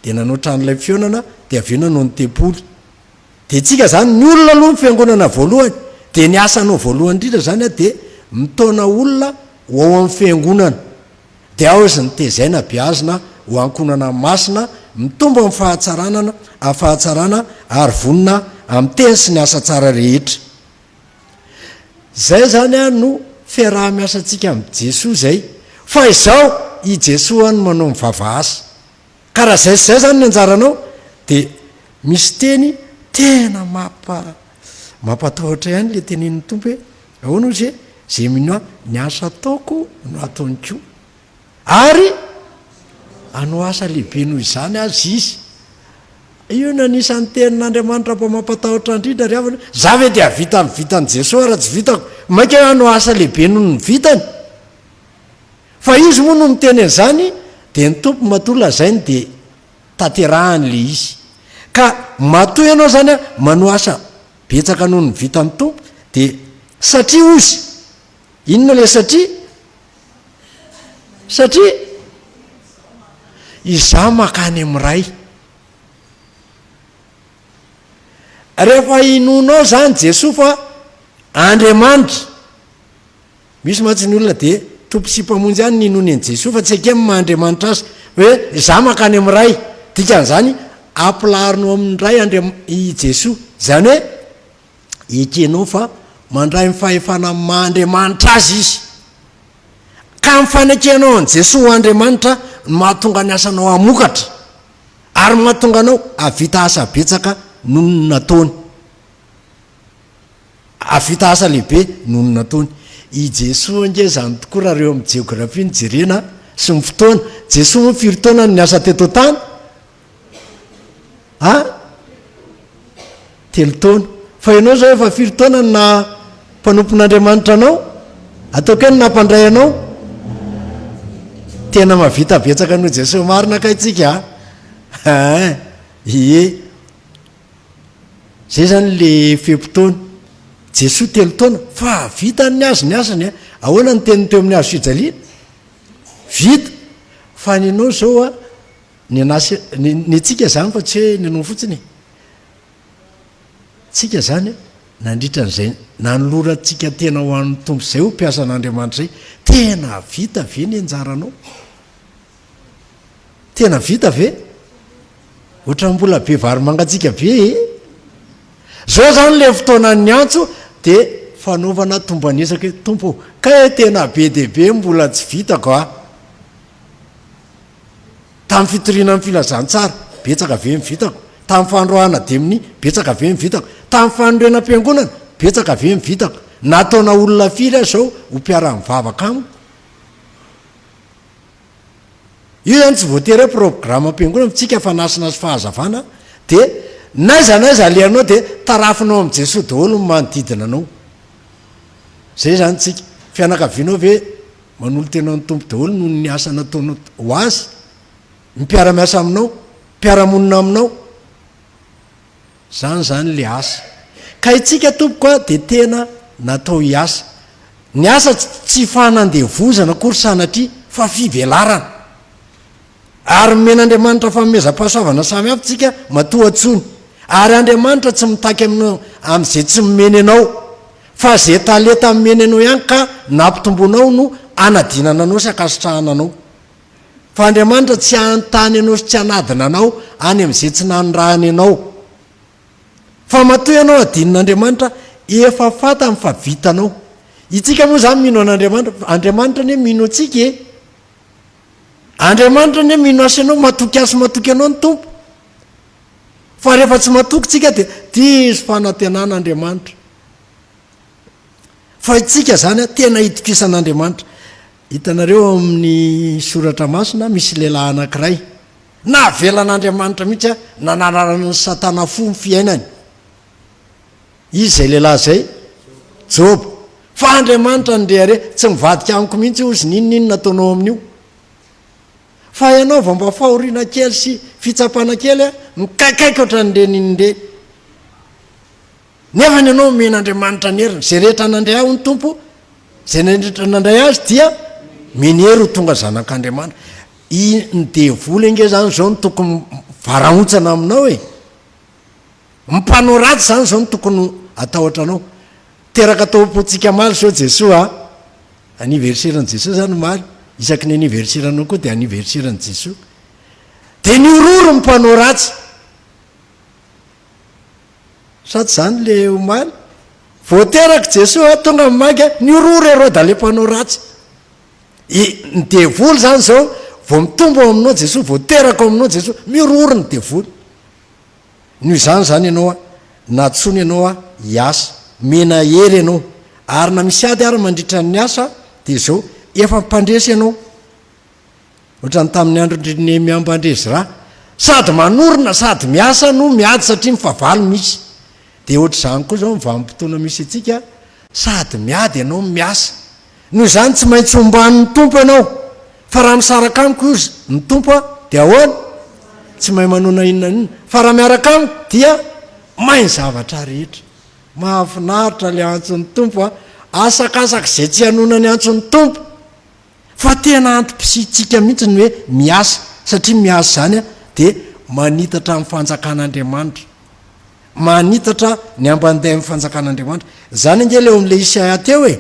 de nanao tranolay fionana de aveo nanao ny tempoly de tsika zany ny olona aloha ny fiangonana voalohany de ny asanao voalohany indrindra zany a de mitaona olona ho ao amin'ny fiangonana de ao izy ny tezaina biazina ho ankonana masina mitombo amin'ny fahatsarana ary vonina amin'ny teny sy ny asa tsara rehetra zay zany a no fiaraha-miasantsika amin'ny Jesosy zay fa izao i Jesosy any manao mivava asa ka raha zay sy zay zany ny anjaranao de misy teny tena mampatahotra ihany le tenenin'ny tompo hoe ahoana ozy zay mino ny asa ataoko no ataony koa ary anao asa lehibe noho izany azy izy io nanisan'ny tenin'andriamanitra mpo mampatahotra indrindra ry havana za ve dia vita ny vitan' jesosy raha tsy vitako maika ano asa lehibe noho ny vitany fa izy moa no miteny an'izany dia ny tompo matoa lazainy dia tanterahany le izy ka matoa ianao zany a mano asa betsaka noho ny vitan'ny tompo dia satria ozy inona le satria izaho makany ami'ray rehefa inonao zany jesosy fa andriamanitra misy matsy ny olona dia tomposipamonjy any ninony an' jesosy fa tsy ake mahandriamanitra azy hoe izaho makany ami'ray dikan'izany ampilaharinao amin'ny ray i jesosy zany hoe ekenao fa mandray mifahefana mahandriamanitra azy izy ka mifanekenao an' jesosy ho andriamanitra mahatonga ny asanao amokatra ary mahatonga anao avita asa betsaka noho ny nataony avita asa lehibe noho ny nataony i jesosy nge zany tokoa raha reo amin'ny jeografia ny jerena sy ny fotoana jesosy moa firy taona ny asa teto tany telo taona fa ianao zao efa firy taona na mpanompon'andriamanitra anao ataoko hoe ny nampandray anao tena mavita betsaka noho jesosy marina kaitsika zay zany le fepotona jesosy telo taona fa vita ny azy ny asany ahoana ny teniny teo amin'ny azo fijaliana vita fa ny anao zao a ny anasy ny atsika zany fa tsy hoe ny anao fotsiny tsika zany nandritra n'izay nanolorantsika tena ho an'ny tompo zay ho mpiasa an'andriamanitra zay tena vita ve ny anjaranao tena vita ve ohatra mbola be vary mangatsika be zao zany le fotoanany antso dia fanaovana tombanesaka hoe tompo ka hoe tena be dehibe mbola tsy vitako tamin'ny fitoriana amin'ny filazantsara betsaka ve mivitako tamin'ny fandroahana deminy betsaka ve mivitako tamin'ny fandroena am-piangonana betsaka ve mivitako nataona olona firy zao ho mpiara-mivavaka amiko io zany tsy voatery hoe programa am-piangonana tsika fa nasinazy fahazavana dia naiza aleanao dia tarafinao am' jesosy daholo manodidina anao zay zany tsika fianakavianao ve manolo tenao ny tompo daholo noho ny asa nataonao ho azy mipiara-miasa aminao mpiaramonina aminao zany le asa ka itsika tompoko a dia tena natao hiasa ny asa tsy fanandevozana akory sanatria fa fivelarana ary men'andriamanitra famezam-pahasoavana samy hafa tsika matoa tsony ary andriamanitra tsy mitaky aminao am'izay tsy mimeny anao fa zay taleta mimeny anao ihany ka nampitombonao no anadinana anao sy akasitrahana anao fa andriamanitra tsy antany anao sy tsy anadina anao any am'izay tsy nanonrahany anao fa matoa ianao adinan'andriamanitra efa fata fa vitanao itsika moa zany mino an'andriamanitra andriamanitra ny mino atsika andriamanitra ny mino asa anao matoky asy matoky anao ny tompo fa rehefa tsy matoky tsika dia dizy fanantenan'andriamanitra fa itsika zany tena hitokisan'andriamanitra hitanareo amin'ny soratra masina misy lehilahy anankiray navelan'andriamanitra mihitsy nanararana ny satana fo ny fiainany izy zay lehilahy zay job fa andriamanitra ndrehare tsy mivadika amiko mihitsy ozy ninonino nataonao amin'io fa ianao va mba fahoriana kely sy fitsapana kely mikaikaiky oatra nrenindre nefa ny anao men'andriamanitra ny heriny zay rehetra nandray aho ny tompo zay nrehetra nandray azy dia minery ho tonga zanak'andriamanitra ny devoly nge zany zao ny tokony varaontsana aminao mimpanao ratsy zany zao ny tokony atahotra anao teraka ataopotsika maly zao jesosy aniverseran' jesosy zany maly isaky ny aniverseranao koa dia aniverseran' jesosy dia ny ororo mimpanao ratsy sady zany le omaly voateraky jesosy tonga mmaky ny ororo ero da le mpanao ratsy ny devoly zany zao vo mitombo aminao jesosy voateraka aminao jesosy miororo ny devoly noho zany ianao natsony ianao hiasa mena hery ianao ary na misy ady ary mandritra ny asa dia zao efa mpandresy ianao ohatrany tamin'ny andro ndrinemy ambandresy raha sady manorona sady miasa no miady satria mifavalo misy de ohatr'izany koa zao mivanim-potoana misy atsika sady miady ianao miasa noho izany tsy maintsy omban'ny tompo ianao fa raha misaraka amiko izy ny tompo a de ahoana tsy mahay manona inona inona fa raha miaraka amiko dia mainy zavatra rehetra mahafinaritra le antson'ny tompo a asakasaka zay tsy hanona ny antson'ny tompo fa tena antom-pisitsika mihitsy ny hoe miasa satria miasa zany a de manitatra amin'ny fanjakan'Andriamanitra manitatra ny ambandeha amin'ny fanjakan'Andriamanitra zany nge leo am'le Isaia teo hoe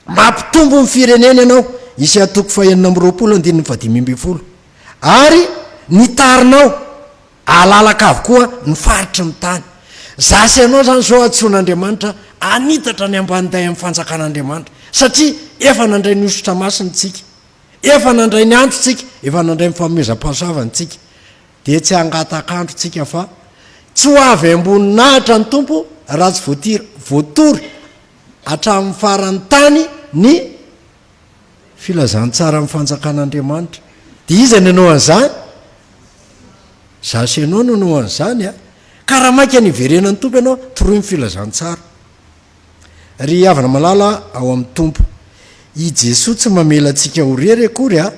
mampitombo ny firenena ianao Isaia 4:20 ary nitarinao alalaka avokoa ny faritry ny tany zasy ianao zany zao atson'Andriamanitra anitatra ny ambandeha amin'ny fanjakan'Andriamanitra satria efa nandray ny osotra masintsika efa nandray ny androtsika efa nandray nyfanomezam-pahasoavantsika de tsy angatakandrotsika fa tsy ho avy amboninahitra ny tompo raha tsy voatory hatramin'ny faran'ny tany ny filazantsara amin'ny fanjakan'Andriamanitra de izany ianao an'izany zasy ianao no anao an'izany a ka raha mainka niverenan'ny tompo ianao toroy ny filazantsara ry havana malala ao amin'ny tompo i Jesosy tsy mamela antsika ho rery akory a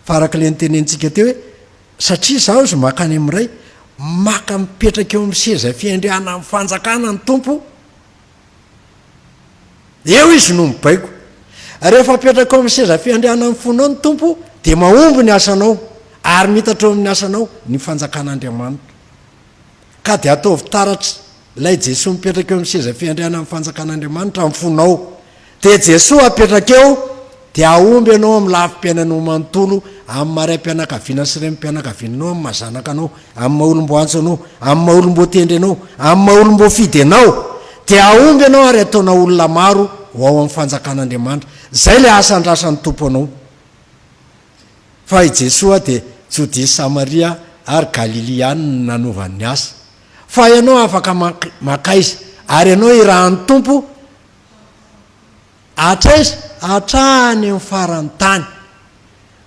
farak'le nytenentsika teo hoe satria zaho izy makany amin'ray maka mipetraka eo amin'ny seza fiandriana amin'ny fanjakana ny tompo eo izy no mibaiko rehefa mipetraka eo amin'ny seza fiandriana amin'ny fonao ny tompo de mahomby ny asanao ary mitatra eo amin'ny asanao ny fanjakan'Andriamanitra ka de ataovy taratra ilay Jesosy mipetraka eo amin'ny seza fiandriana amin'ny fanjakan'Andriamanitra amin'ny fonao de Jesosy apetraka eo de ahomby ianao amin'ny lafim-piainanao manontolo amin'ny maray-pianakaviana sy rem-pianakaviananao amin'ny mazanaka anao amin'ny mahaolom-boantso anao amin'ny mahaolom-boatendry anao amin'ny mahaolom-boafidy anao de ahomby ianao ary ataona olona maro ho ao amin'ny fanjakan'Andriamanitra zay le asandrasan'ny tompo anao fa i Jesosy de Jodea Samaria ary Galilia any nanovan'ny asa fa ianao afaka makaiza ary ianao irahan'ny tompo atraiza atrany amin'ny faran'ny tany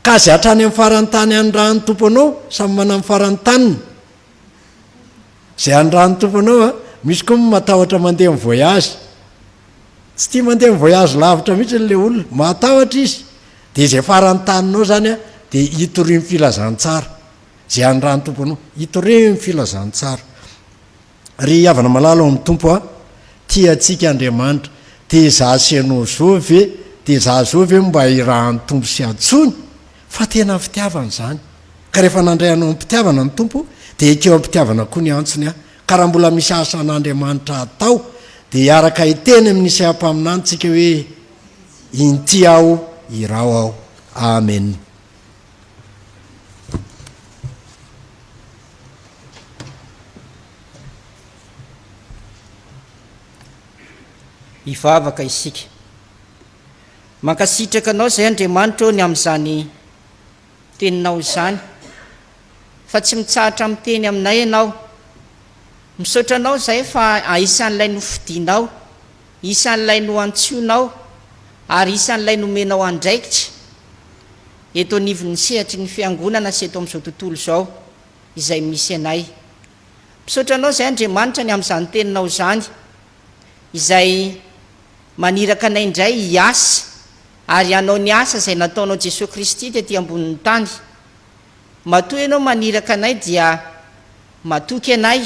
ka zay atrany amin'ny faran'ny tany andrahan'ny tompo anao samy mana amin'ny faran'ny taniny zay andrahan'ny tompo anao a misy koa matahotra mandeha amin'ny voyage tsy tia mandeha amin'ny voyage lavitra mihitsy le olona matahotra izy de zay faran'ny taninao zany a de hitory ny filazantsara zay andrahan'ny tompo anao hitory ny filazantsara ry havana malala ao amin'ny tompo a tia atsika Andriamanitra de zasy ianao zao ve de za zao ve mba irahan'ny tompo sy atsony fa tena fitiavana zany ka rehefa nandray anao mpitiavana ny tompo de ekeo ampitiavana koa ny antsony a ka raha mbola misy asan'Andriamanitra atao de araka hiteny amin'ny isam-paminanitsika hoe inty aho irao aho amen. Ivavaka isika mankasitraka anao zay Andriamanitra ny amin'izany teninao izany fa tsy mitsahatra miteny aminay ianao misaotra anao zay fa isan'ilay nofidianao isan'ilay no antsoinao ary isan'ilay nomenao andraikitra eto anivon'ny sehatry ny fiangonana sy eto amin'izao tontolo izao izay misy anay misaotra anao zay Andriamanitra ny amin'izany teninao izany izay maniraka anay indray hiasa ary anao ny asa zay nataonao Jesosy Kristy tety ambonin'ny tany matoy ianao maniraka anay dia matoky anay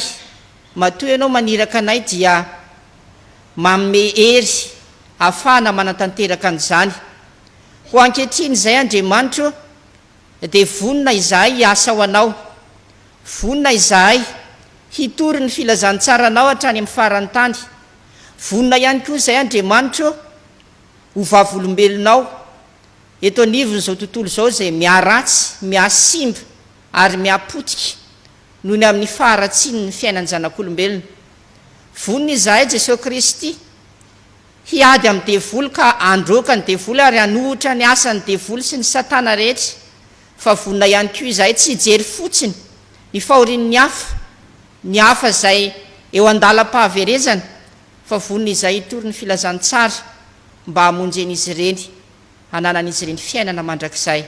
matoy ianao maniraka anay dia manome hery ahafahana manatanteraka an'izany ho ankehitriny izay Andriamanitra dia vonina izahay hiasa ho anao vonina izahay hitory ny filazantsaranao hatrany amin'ny faran'ny tany vonina ihany koa izay Andriamanitra ho vavolombelonao eto anivony izao tontolo izao izay miaratsy miasimba ary miapotika noho ny amin'ny faharatsiny ny fiainany zanak'olombelona vonina izahay Jesosy Kristy hiady amin'ny devoly ka androaka ny devoly ary hanohitra ny asany devoly sy ny satana rehetra fa vonina ihany koa izahay tsy hijery fotsiny ny fahorian'ny hafa ny hafa izay eo andalam-pahaverezana fa vonina izay hitory ny filazantsara mba hamonjen'izy ireny hananan'izy ireny fiainana mandrakizay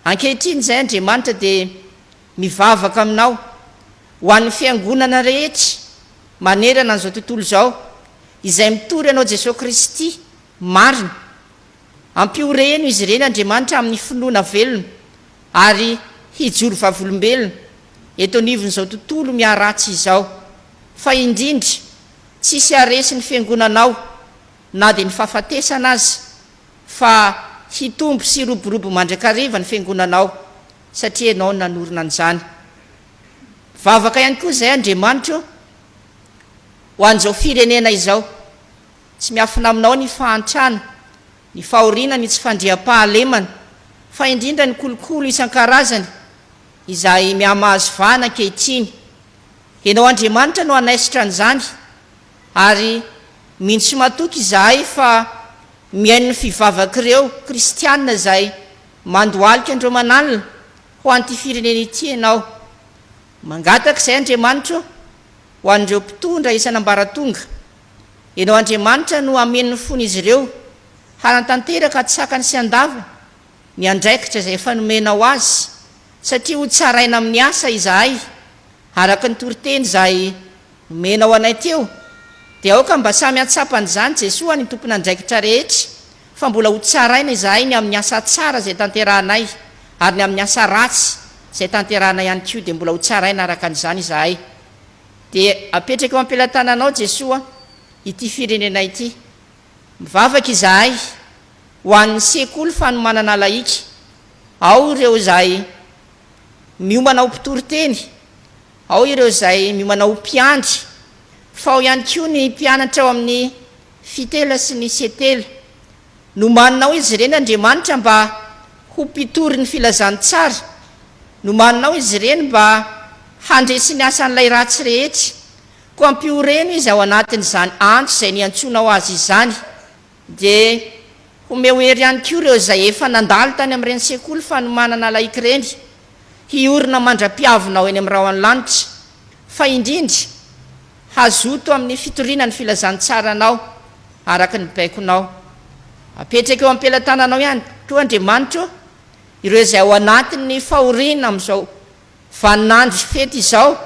ankehitriny izay Andriamanitra dia mivavaka aminao ho an'ny fiangonana rehetra manerana n'izao tontolo izao izay mitory anao Jesosy Kristy marina ampioreno izy ireny Andriamanitra amin'ny finoana velona ary hijoro vavolombelona eto anivon'izao tontolo miaratsy izao fa indrindra tsisy aresy ny fiangonanao na dia ny fahafatesana azy fa hitombo sy roborobo mandrakariva ny fiangonanao satria ianao nanorona an'izany vavaka ihany koa izay Andriamanitra ho an'izao firenena izao tsy miafina aminao ny fahantrana ny fahoriana ny tsy fandriam-pahalemana fa indrindra ny kolokolo isan-karazany izay miamahazo vana ankehitriny ianao Andriamanitra no anaisitra an'izany ary mintsy matoky izahay fa miain'ny fivavaka ireo kristianina izay mandoalika andreo manalina ho an'ity firenena ity ianao mangataka izay Andriamanitra ho an'ireo mpitondra isan'ambaratonga ianao Andriamanitra no amen'ny fon'izy ireo hanatanteraka tsakany sy andava ny andraikitra izay efa nomenao azy satria ho tsaraina amin'ny asa izahay araka ny toriteny izay nomenao anay teo dia aoka mba samy atsapan'izany Jesosy any tompony andraikitra rehetra fa mbola ho tsaraina izahay ny amin'ny asa tsara izay tanterahanay ary ny amin'ny asa ratsy izay tanterahanay ihany koa dia mbola ho tsaraina araka an'izany izahay dia apetraka eo am-pelantananao Jesosy ity firenena ity mivavaka izahay ho an'ny sekoly fanomanana laika ao ireo izay miomana ho mpitoriteny ao ireo izay miomana ho mpiandry fa ao ihany koa ny mpianatra ao amin'ny fitela sy ny setela nomaninao izy ireny Andriamanitra mba ho mpitory ny filazany tsara nomaninao izy ireny mba handresy ny asan'ilay ratsy rehetra ko ampioreno izy ao anatin'izany antso izay niantsonao azy izany dia homeo hery ihany koa ireo izay efa nandalo tany amin'ireny sekoly fanomanana laika ireny hiorina mandra-piavinao eny amin'ny rahoan'ny lanitra fa indrindra hazoto amin'ny fitoriana ny filazantsaranao araka ny baikonao apetraka eo am-pelantananao ihany koa Andriamanitra ireo izay ao anatin'ny fahoriana amin'izao vaninandro fety izao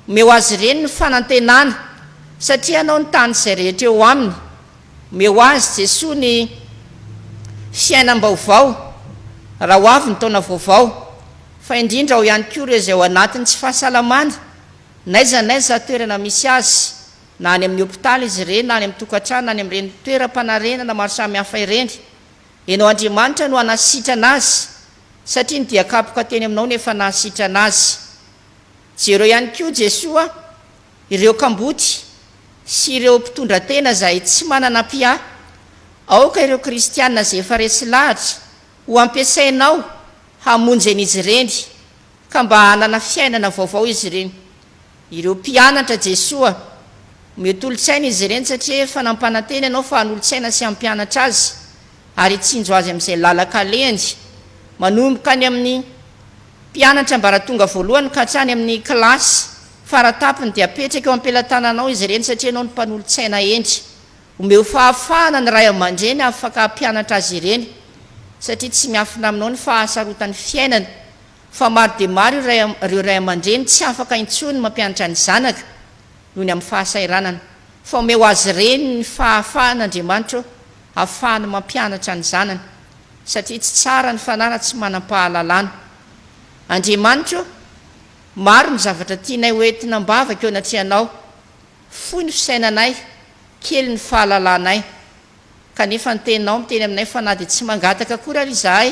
meo azy ireny ny fanantenana satria anao ny tany izay rehetra eo aminy meo azy Jesosy ny fiainam-baovao raha ho avy ny taona vaovao fa indrindra ao ihany koa ireo izay ao anatin'ny tsy fahasalamana naiza toerana misy azy na any amin'ny hôpitaly izy ireny na any amin'ny tokantrano na any amin'ireny toeram-panarenana maro samihafa ireny ianao Andriamanitra no hanasitrana azy satria ny diakapoka teny aminao nefa nahasitrana azy jereo ihany koa Jesosy ireo kamboty sy ireo mpitondra tena izay tsy manana mpia aoka ireo kristianina izay efa resy lahatra ho ampiasainao hamonjy an'izy ireny ka mba hanana fiainana vaovao izy ireny ireo mpianatra Jesosy mety olo-tsaina izy ireny satria efa nampanantena ianao fa han'olo-tsaina sy hampianatra azy ary hitsinjo azy amin'izay lalaka-leny manomboka any amin'ny mpianatra ambaratonga voalohany ka hatrany amin'ny kilasy faratapiny dia apetraka eo am-pelantananao izy ireny satria ianao ny mpanolo-tsaina endry omeo fahafahana ny ray aman-dreny afaka hampianatra azy ireny satria tsy miafina aminao ny fahasarotan'ny fiainana fa maro dia maro ireo ray aman-dreny tsy afaka intsony mampianatra ny zanaka noho ny amin'ny fahasairanana fa omeo azy ireny ny fahafahan'Andriamanitra ahafahany mampianatra ny zanany satria tsy tsara ny fanara tsy manam-pahalalana Andriamanitra maro ny zavatra tianay hoentina mbavaka eo anatrianao fohy ny fisainanay kely ny fahalalanay kanefa ny teninao miteny aminay fa na dia tsy mangataka akory ary izahay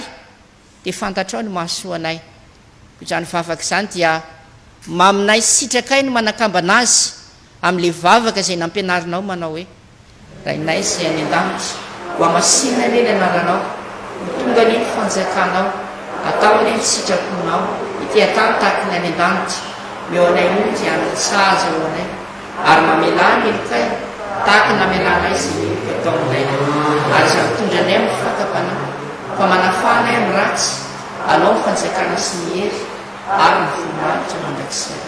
dia fantatrao ny mahasoanay izany vavaka izany dia maminay sitrakay no manakambana azy amin'le vavaka izay nampianarinao manao hoe rainay izay any an-danitra ho amasinina eny anaranao tonga ny fanjakanao atao eny ny sitraponao ity atao tahaka ny any an-danitra meo anay onjy amin'ny sahaza eo anay ary mamelany elokay tahaka namelanay izay eloka atao aminay ary izay mitondra anay amin'ny fakapanao fa manafahanay amin'ny ratsy anao ny fanjakana sy ny hery ary ny voninahitra mandrakizay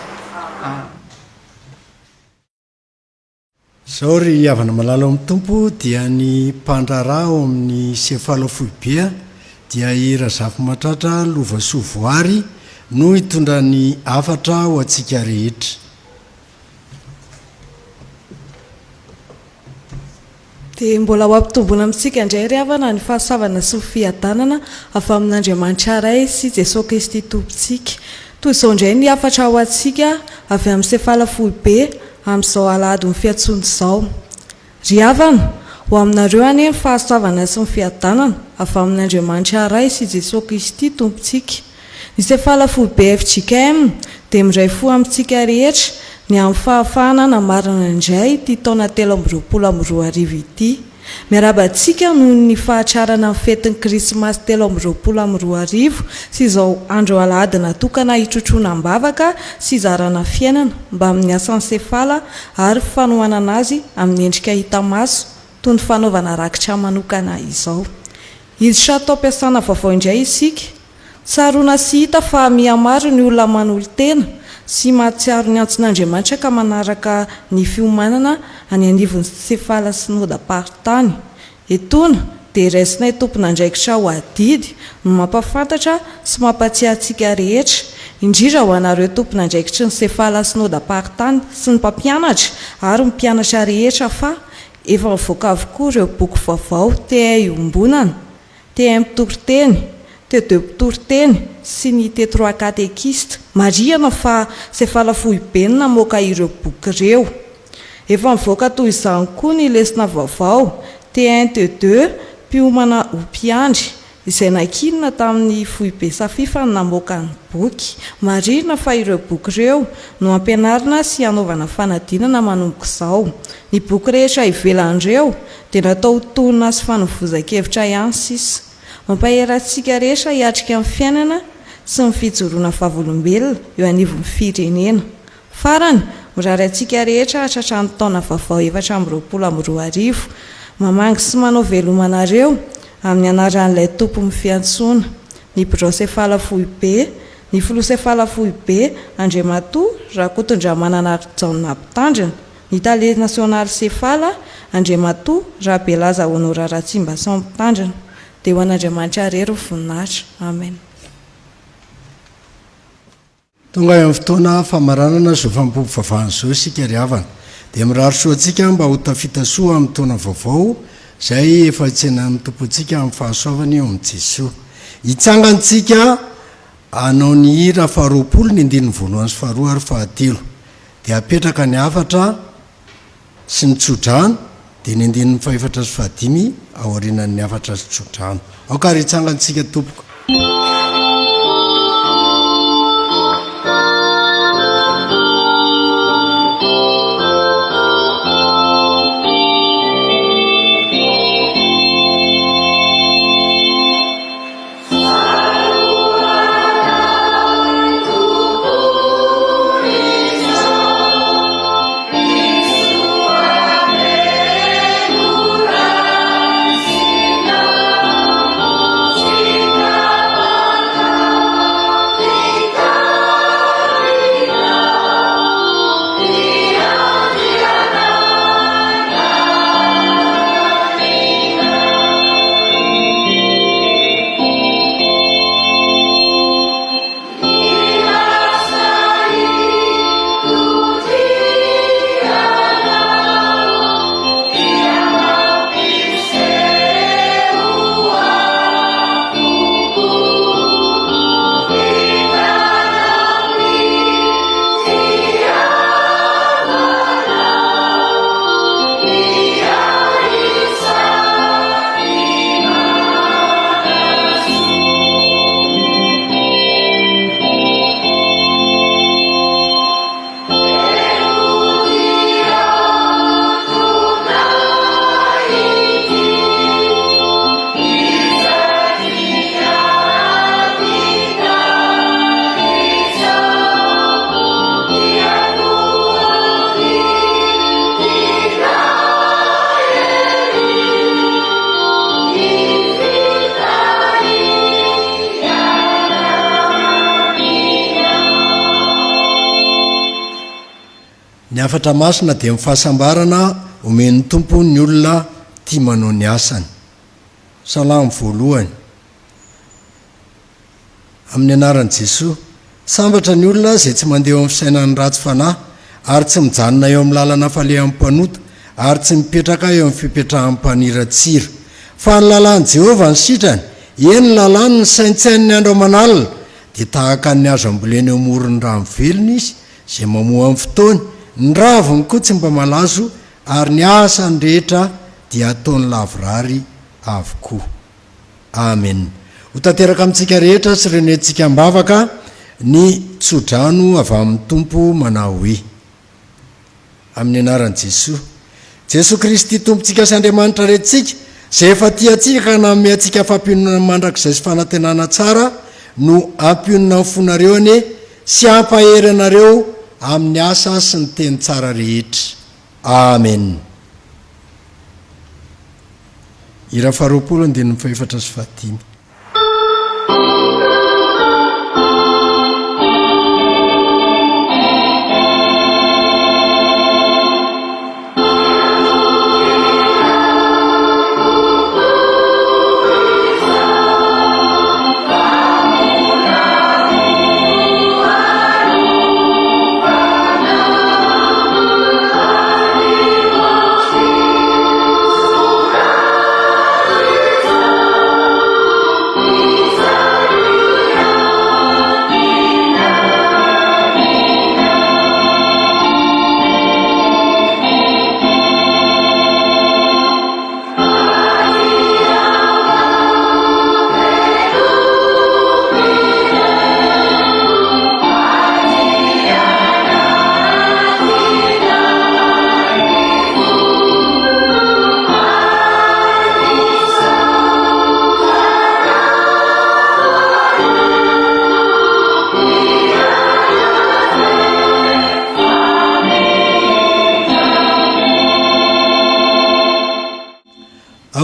zao ry havana malala amin'ny tompo dia ny mpandrarah ao amin'ny sefalafoibea dia irazafy matratra lovasovoary no hitondra ny afatra ho antsika rehetra. dia mbola ho ampitombona amintsika indray ry havana ny fahasoavana sy ny fiadanana avy amin'Andriamanitra iray sy Jesosy Kristy tompontsika. Toy izao indray ny afatra ho antsika avy amin'ny sefalafoibe amin'izao alahady ny fiantsony izao. Ry havana, ho aminareo any ny fahasoavana sy ny fiadanana avy amin'Andriamanitra iray sy Jesosy Kristy tompontsika. Ny sefalafoibe FJKM dia miray fo amintsika rehetra ny amin'ny fahafahana namarana indray ty taona 2022 ity. Miarabantsika noho ny fahatsarana amin'ny fetin'ny krismasy 2022 sy izao andro alahady natokana hitrotroana am-bavaka sy zarana fiainana mba amin'ny asan'ny sefala ary fanohanana azy amin'ny endrika hita maso toy ny fanaovana rakitra manokana izao. Izy satao ampiasana vaovao indray isika, tsaroana sy hita fa mihamaro ny olona manolo tena sy mahatsiaro ny antson'Andriamanitra ka manaraka ny fiomanana any anivon'ny sefala synodam-paritany. Etona dia raisinay tompon'andraikitra ho adidy no mampafantatra sy mampatsiahy antsika rehetra, indrindra ho anareo tompon'andraikitry ny sefala synodam-paritany sy ny mpampianatra ary mpianatra rehetra fa efa mivoaka avokoa ireo boky vaovao te iombonana, te mpitoroteny, te deux mpitoroteny sy ny te3 katekista. Mariana fa sefalafoibe ny namoaka ireo boky ireo. Efa mivoaka toy izany koa ny lesona vaovao T1 T2 mpiomana ho mpiandry izay nankinina tamin'ny foibe safifa ny namoaka ny boky. Marina fa ireo boky ireo no ampianarina sy hanaovana fanadinana manomboka izao. Ny boky rehetra ivelan'ireo dia natao tonina sy fanovozan-kevitra ihany sisa. Mampaherantsika rehetra hiatrika amin'ny fiainana sy ny fijoroana vavolombelona eo anivon'ny firenena. Farany, mirary antsika rehetra hatratrany taona vaovao 2022 mamangy sy manao velomanareo amin'ny anaran'ilay tompon'ny fiantsoana, ny birao sefalafoibe, ny filoha sefalafoibe Andriamatoa Rakotondramanana Jaona Mpitandrina, ny tale nasionaly sefala Andriamatoa Rabelaza Honora Ratsimbasan Mpitandrina. Dia ho an'Andriamanitra rery voninahitra. Amen. Tonga amin'ny fotoana famaranana zao fampofavahana izao isika ry havana, dia mirary soa antsika mba ho tafita soa amin'ny taona vaovao izay efa hitsenan'ny tompontsika amin'ny fahasoavany eo amin'i Jesosy. Hitsangantsika hanao ny hira faharoapolo ny andininy voalohany sy faharoa ary fahatelo, dia apetraka ny afatra sy ny tsodrano, dia ny andininy fahefatra sy fahadimy aorianan'ny afatra sy tsodrano. Aokary hitsangantsika tompoko. Ny afatra masina dia mifahasambarana omen'ny tompo ny olona tia manao ny asany. Salamo voalohany. Amin'ny anaran'i Jesosy sambatra ny olona izay tsy mandeha eo amin'ny fisainany ratsy fanahy ary tsy mijanona eo amin'ny lalana falehan'ny mpanota ary tsy mipetraka eo amin'ny fipetrahan'ny mpaniratsira fa ny lalàn'i Jehovah ny sitrany eny lalàny ny saintsain'ny andro aman'alina dia tahaka ny azo amboleny eo morony rano velona izy izay mamoa amin'ny fotoany ny raviny koa tsy mba malazo ary ny asany rehetra dia ataony lavorary avokoa. Amen. Ho tanteraka amintsika rehetra sy renentsika mbavaka ny tsodrano avy amin'ny tompo manao hoe amin'ny anaran'i Jesosy. Jesosy Kristy tompontsika sy Andriamanitra rehetritsika izay efa tiantsika ka nanome antsika fampionana mandrakizay sy fanantenana tsara no ampionana ny fonareo anie sy ampahery anareo amin'ny asa sy ny teny tsara rehetra. Amen. Ira 20:4-5.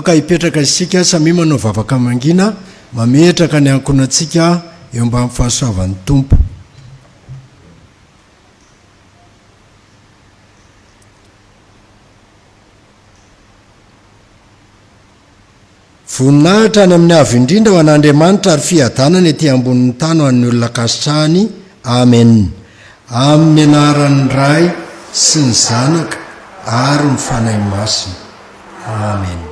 Ka hipetraka isika samy manao vavaka mangina mametraka ny ankonantsika eo mba amin'ny fahasoavan'ny tompo. Voninahitra any amin'ny avo indrindra ho an'Andriamanitra ary fiadanany ety ambonin'ny tany ho an'ny olona kasitrahany. Amen. Amin'ny anaran'ny Ray sy ny Zanaka ary ny fanahy masina. Amen.